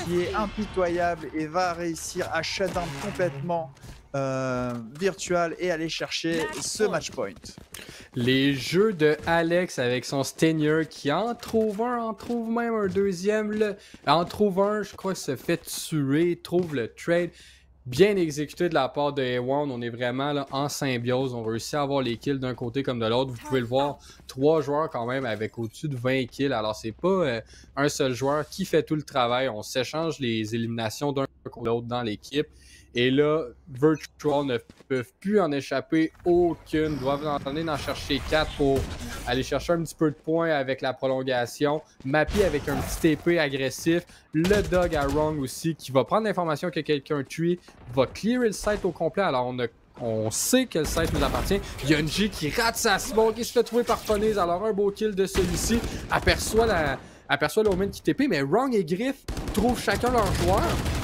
qui est impitoyable et va réussir à shutdown complètement Virtual et aller chercher ce match point. Les jeux de Alex avec son Stinger qui en trouve un, en trouve même un deuxième, en trouve un, je crois que se fait tuer, trouve le trade. Bien exécuté de la part de A1, on est vraiment là, en symbiose, on réussit à avoir les kills d'un côté comme de l'autre. Vous pouvez le voir, 3 joueurs quand même avec au-dessus de 20 kills, alors c'est pas un seul joueur qui fait tout le travail, on s'échange les éliminations d'un contre l'autre dans l'équipe. Et là, Virtual ne peuvent plus en échapper aucune. Doivent en chercher 4 pour aller chercher un petit peu de points avec la prolongation. Mappy avec un petit TP agressif. Le Dog à Wrong aussi qui va prendre l'information que quelqu'un tue. Va clearer le site au complet. Alors on sait que le site nous appartient. Yunji qui rate sa smoke. Il se fait trouver par Funnies. Alors un beau kill de celui-ci. Aperçoit l'Omen qui TP. Mais Wrong et Griff trouvent chacun leur joueur.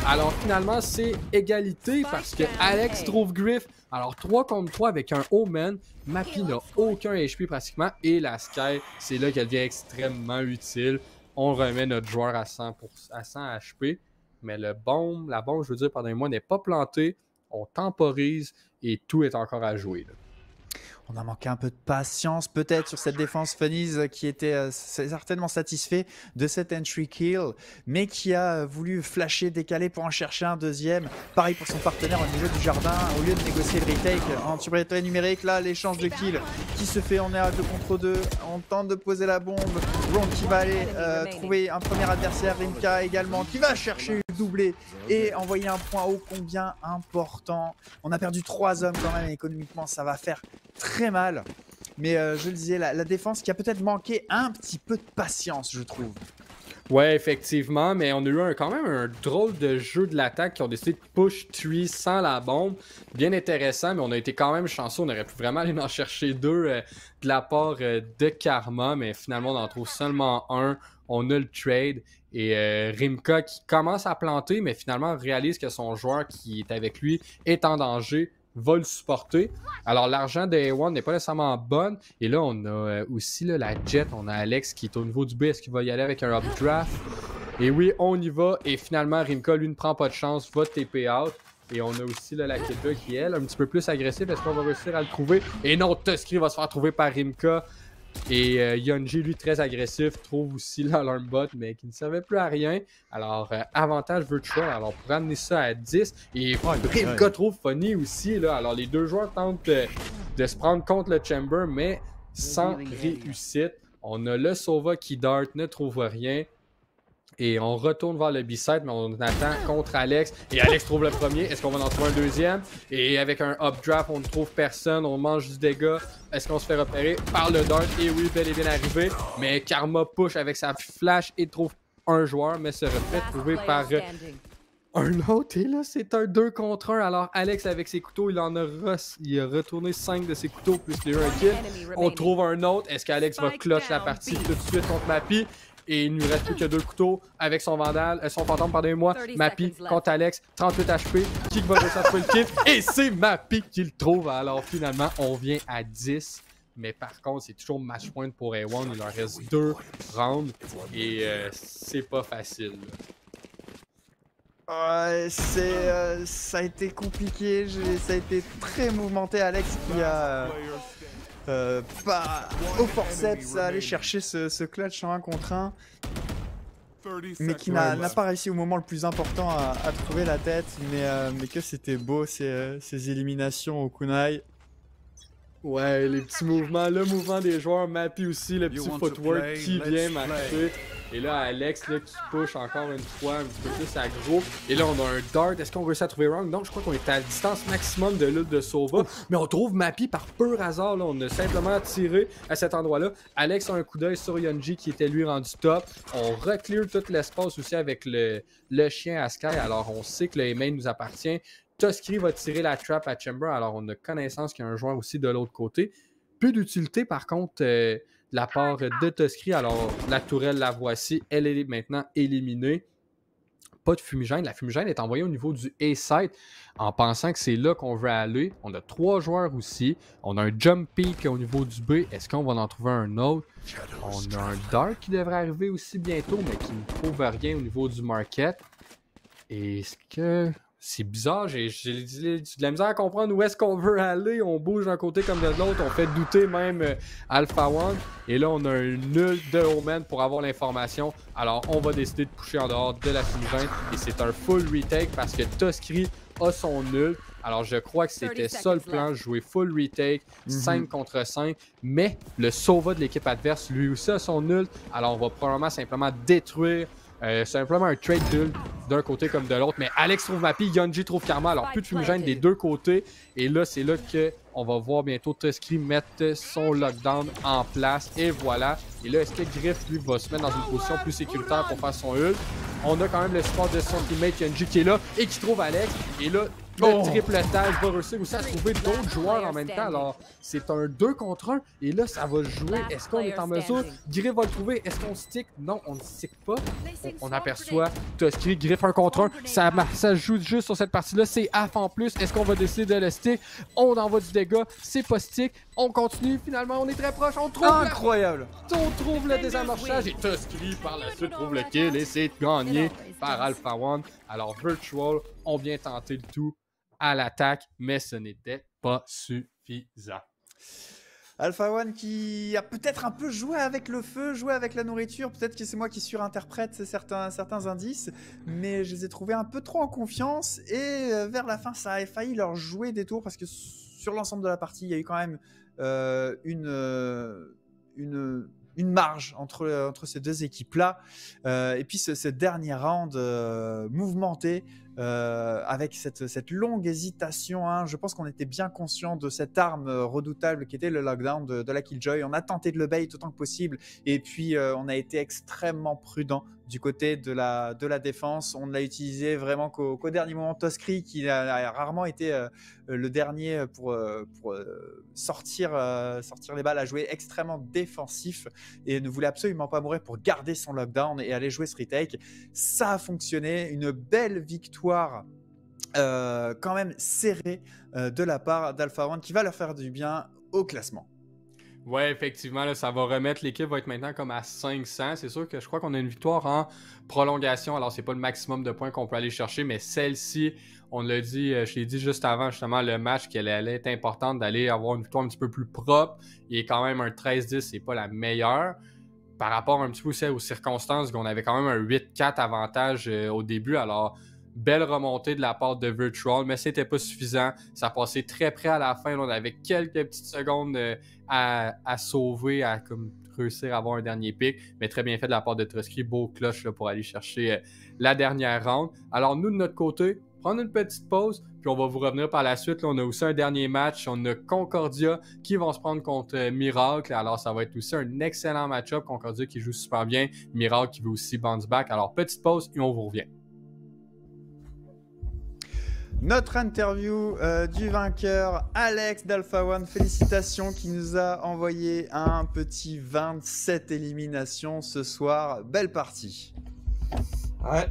Alors finalement, c'est égalité parce que Alex trouve Griff. Alors 3 contre 3 avec un Omen. Mappy n'a aucun HP pratiquement. Et la Sky, c'est là qu'elle devient extrêmement utile. On remet notre joueur à 100 HP. Mais la bombe, je veux dire, pardonnez-moi, n'est pas plantée. On temporise et tout est encore à jouer, là. On a manqué un peu de patience peut-être sur cette défense Funnies qui était certainement satisfait de cet entry kill, mais qui a voulu flasher, décaler pour en chercher un deuxième. Pareil pour son partenaire au milieu du jardin, au lieu de négocier le retake en supériorité numérique. Là, l'échange de kills qui se fait, on est à 2 contre 2, on tente de poser la bombe. Wrong qui va aller trouver un premier adversaire, Rimka également, qui va chercher le doublé et envoyer un point ô combien important. On a perdu 3 hommes quand même et économiquement ça va faire très mal, mais je le disais, la défense qui a peut-être manqué un petit peu de patience, je trouve. Ouais, effectivement, mais on a eu quand même un drôle de jeu de l'attaque qui ont décidé de push 3 sans la bombe. Bien intéressant, mais on a été quand même chanceux. On aurait pu vraiment aller en chercher 2 de la part de Karma, mais finalement on en trouve seulement un. On a le trade et Rimka qui commence à planter, mais finalement réalise que son joueur qui est avec lui est en danger, va le supporter. Alors l'argent de A1 n'est pas nécessairement bonne. Et là on a aussi là, la Jet, on a Alex qui est au niveau du B. Est-ce qu'il va y aller avec un updraft? Et oui, on y va. Et finalement Rimka lui ne prend pas de chance, va TP out. Et on a aussi là, la Keta qui est elle, un petit peu plus agressive. Est-ce qu'on va réussir à le trouver? Et non, Tuskry va se faire trouver par Rimka. Et Yunji, lui, très agressif, trouve aussi l'alarmbot, mais qui ne servait plus à rien. Alors, avantage Virtual, alors pour amener ça à 10. Et Rimka trouve Funny aussi, là. Alors, les deux joueurs tentent de se prendre contre le Chamber, mais sans réussite. On a le Sova qui dart, ne trouve rien. Et on retourne vers le B-side, mais on attend contre Alex. Et Alex trouve le premier. Est-ce qu'on va en trouver un deuxième? Et avec un updraft, on ne trouve personne. On mange du dégât. Est-ce qu'on se fait repérer par le dart? Et oui, bel et bien arrivé. Mais Karma push avec sa flash et trouve un joueur, mais se refait trouver par un autre. Et là, c'est un 2 contre 1. Alors, Alex, avec ses couteaux, il a retourné 5 de ses couteaux, plus les 1 kill. On trouve un autre. Est-ce qu'Alex va clutch la partie tout de suite contre Mappy? Et il ne nous reste plus que 2 couteaux avec son vandal, son fantôme, pardonnez-moi. Mappy contre Alex, 38 HP. Qui va réussir à trouver le kill? Et c'est Mappy qui le trouve. Alors finalement, on vient à 10. Mais par contre, c'est toujours match point pour A1. Il leur reste 2 rounds. Et c'est pas facile. Ouais, ça a été compliqué. Ça a été très mouvementé. Alex qui a... pas au forceps à aller chercher ce clutch en 1 contre 1, mais qui n'a pas réussi au moment le plus important à trouver la tête, mais que c'était beau ces éliminations au kunai. Ouais, les petits mouvements, le mouvement des joueurs, Mappy aussi, le petit footwork qui vient marcher. Et là, Alex là, qui push encore une fois un petit peu plus aggro. Et là, on a un dart. Est-ce qu'on réussit à trouver Wrong? Non, je crois qu'on est à distance maximum de l'île de Sova. Mais on trouve Mappy par pur hasard. Là. On a simplement tiré à cet endroit-là. Alex a un coup d'œil sur Yonji qui était lui rendu top. On reclear tout l'espace aussi avec le chien à Sky. Alors, on sait que le main nous appartient. Toskri va tirer la trap à Chamber. Alors, on a connaissance qu'il y a un joueur aussi de l'autre côté. Peu d'utilité, par contre... de la part de Toskri. Alors, la tourelle, la voici. Elle est maintenant éliminée. Pas de fumigène. La fumigène est envoyée au niveau du A-site en pensant que c'est là qu'on veut aller. On a 3 joueurs aussi. On a un jump peak au niveau du B. Est-ce qu'on va en trouver un autre? On a un dark qui devrait arriver aussi bientôt, mais qui ne trouve rien au niveau du market. Est-ce que... C'est bizarre, j'ai de la misère à comprendre où est-ce qu'on veut aller. On bouge d'un côté comme de l'autre. On fait douter même Alpha One. Et là, on a un nul de Omen pour avoir l'information. Alors, on va décider de pusher en dehors de la fumigène. Et c'est un full retake parce que Toskri a son nul. Alors, je crois que c'était ça le plan, jouer full retake, 5 contre 5. Mais le Sova de l'équipe adverse, lui aussi a son nul. Alors, on va probablement simplement détruire simplement un trade duel d'un côté comme de l'autre. Mais Alex trouve Mappy, Yonji trouve Karma. Alors, plus de fumigène des deux côtés. Et là, c'est là qu'on va voir bientôt Toskri mettre son lockdown en place. Et voilà. Et là, est-ce que Griff, lui, va se mettre dans une position plus sécuritaire pour faire son ult? On a quand même le support de son teammate Yonji qui est là et qui trouve Alex. Et là, le tripletage va réussir aussi à trouver d'autres joueurs en même temps. Alors, c'est un 2 contre 1. Et là, ça va jouer. Est-ce qu'on est en mesure? Griff va le trouver. Est-ce qu'on stick? Non, on ne stick pas. On aperçoit Toskri, Griff 1 contre 1. Ça joue juste sur cette partie-là. C'est AF en plus. Est-ce qu'on va décider de le stick? On envoie du dégât. C'est pas stick. On continue. Finalement, on est très proche. On trouve incroyable. On trouve le désamorçage. Et Toskri, par la suite, trouve le kill. Et c'est gagné par Alpha One. Alors, Virtual ont bien tenté le tout à l'attaque, mais ce n'était pas suffisant. Alpha One qui a peut-être un peu joué avec le feu, joué avec la nourriture. Peut-être que c'est moi qui surinterprète certains indices, mais je les ai trouvés un peu trop en confiance. Et vers la fin, ça a failli leur jouer des tours parce que sur l'ensemble de la partie, il y a eu quand même une marge entre ces deux équipes-là. Et puis ce dernier round mouvementé, avec cette longue hésitation, hein. Je pense qu'on était bien conscient de cette arme redoutable qui était le lockdown de la Killjoy. On a tenté de le bait autant que possible et puis on a été extrêmement prudent du côté de la défense. On ne l'a utilisé vraiment qu'au dernier moment. Toskri qui a rarement été le dernier pour sortir les balles, a joué extrêmement défensif et ne voulait absolument pas mourir pour garder son lockdown et aller jouer ce retake. Ça a fonctionné, une belle victoire quand même serrée de la part d'Alpha One qui va leur faire du bien au classement. Ouais, effectivement, là, ça va remettre l'équipe, va être maintenant comme à 500. C'est sûr que je crois qu'on a une victoire en prolongation. Alors, c'est pas le maximum de points qu'on peut aller chercher, mais celle-ci, on l'a dit, je l'ai dit juste avant, justement, le match, qu'elle allait être importante d'aller avoir une victoire un petit peu plus propre. Il est quand même un 13-10, c'est pas la meilleure. Par rapport un petit peu aussi aux circonstances, on avait quand même un 8-4 avantage au début. Alors, belle remontée de la part de Virtual, mais c'était pas suffisant. Ça passait très près à la fin. Là, on avait quelques petites secondes à sauver, à comme réussir à avoir un dernier pick. Mais très bien fait de la part de Trusky, beau clutch là, pour aller chercher la dernière round. Alors nous, de notre côté, prendre une petite pause, puis on va vous revenir par la suite. Là, on a aussi un dernier match. On a Concordia qui vont se prendre contre Miracle. Alors, ça va être aussi un excellent match-up. Concordia qui joue super bien. Miracle qui veut aussi bounce back. Alors, petite pause et on vous revient. Notre interview du vainqueur, Alex d'Alpha One. Félicitations, qui nous a envoyé un petit 27 éliminations ce soir. Belle partie. Ouais.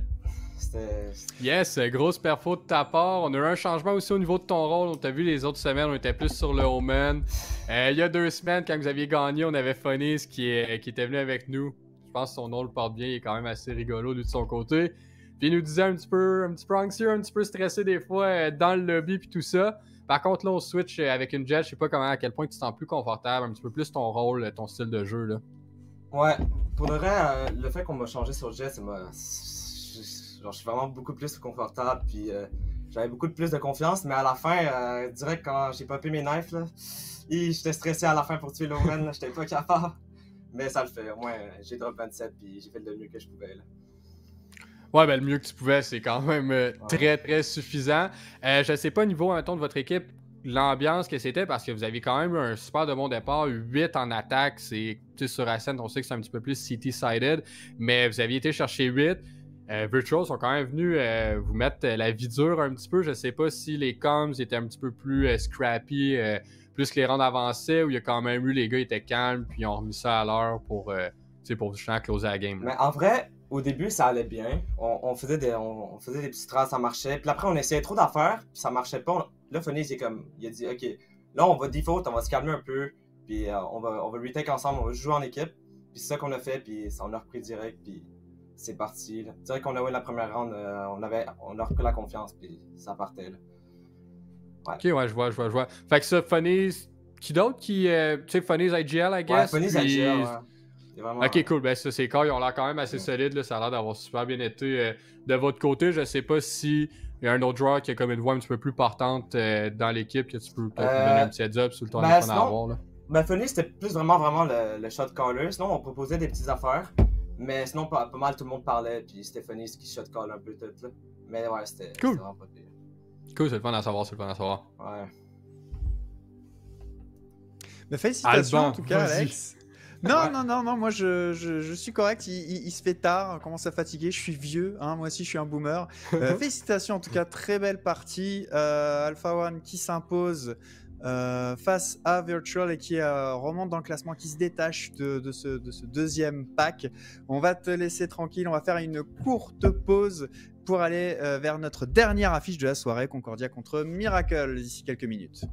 Yes, grosse perfo de ta part. On a eu un changement aussi au niveau de ton rôle. On t'a vu les autres semaines, on était plus sur le Omen. Il y a 2 semaines, quand vous aviez gagné, on avait Funnies qui était venu avec nous. Je pense que son nom le porte bien, il est quand même assez rigolo lui de son côté. Puis il nous disait un petit peu anxieux, un petit peu stressé des fois dans le lobby puis tout ça. Par contre, là, on switch avec une Jet. Je sais pas à quel point tu te sens plus confortable, un petit peu plus ton rôle, ton style de jeu, là. Ouais, pour le vrai, le fait qu'on m'a changé sur Jet, genre, je suis vraiment beaucoup plus confortable, puis j'avais beaucoup plus de confiance, mais à la fin, direct quand j'ai popé mes knives, là, j'étais stressé à la fin pour tuer Loren, j'étais pas capable. Mais ça le fait, au moins j'ai drop 27, puis j'ai fait le mieux que je pouvais, là. Ouais, ben le mieux que tu pouvais, c'est quand même très, très suffisant. Je sais pas, au niveau, mettons, de votre équipe, l'ambiance que c'était, parce que vous aviez quand même eu un super de bon départ, 8 en attaque, c'est, tu sais, sur Ascent, on sait que c'est un petit peu plus city-sided, mais vous aviez été chercher 8. Virtual sont quand même venus vous mettre la vie dure un petit peu. Je sais pas si les comms étaient un petit peu plus scrappy, plus que les rounds avançaient, ou il y a quand même eu, les gars étaient calmes, puis ils ont remis ça à l'heure pour justement closer la game. Là. Mais en vrai, au début, ça allait bien. On faisait des petits traces, ça marchait. Puis après, on essayait trop d'affaires, puis ça marchait pas. Là, Funny, il a dit, OK, là, on va default, on va se calmer un peu, puis on va retake ensemble, on va jouer en équipe. Puis c'est ça qu'on a fait, puis on a repris direct, puis c'est parti. Là. C'est vrai qu'on a eu la première round, on a repris la confiance, puis ça partait. Là. Ouais. Ok, ouais, je vois. Fait que ça, Funnies, qui d'autre qui. Tu sais, Funnies IGL, I guess. Ouais, Funnies puis... IGL, ouais. Vraiment, ok, cool. Ben, ça, ces corps, ils ont l'air quand même assez solides. Là. Ça a l'air d'avoir super bien été de votre côté. Je sais pas si il y a un autre joueur qui a comme une voix un petit peu plus portante dans l'équipe que tu peux peut-être lui donner un petit heads-up sur le temps à avoir. Là. Ben, Funny, c'était plus vraiment le shot caller. Sinon, on proposait des petites affaires. Mais sinon, pas mal tout le monde parlait. Puis c'était Funny qui shot call un peu tout. Là. Mais ouais, c'était vraiment pas pire. Cool, c'est le fun à savoir. Ouais. Mais félicitations Alban, en tout cas, vas-y. Alex. Non, moi je suis correct, il se fait tard, on commence à fatiguer, je suis vieux, hein, moi aussi je suis un boomer. Félicitations en tout cas, très belle partie. Alpha One qui s'impose face à Virtual et qui remonte dans le classement, qui se détache de ce deuxième pack. On va te laisser tranquille, on va faire une courte pause pour aller vers notre dernière affiche de la soirée, Concordia contre Miracle, d'ici quelques minutes.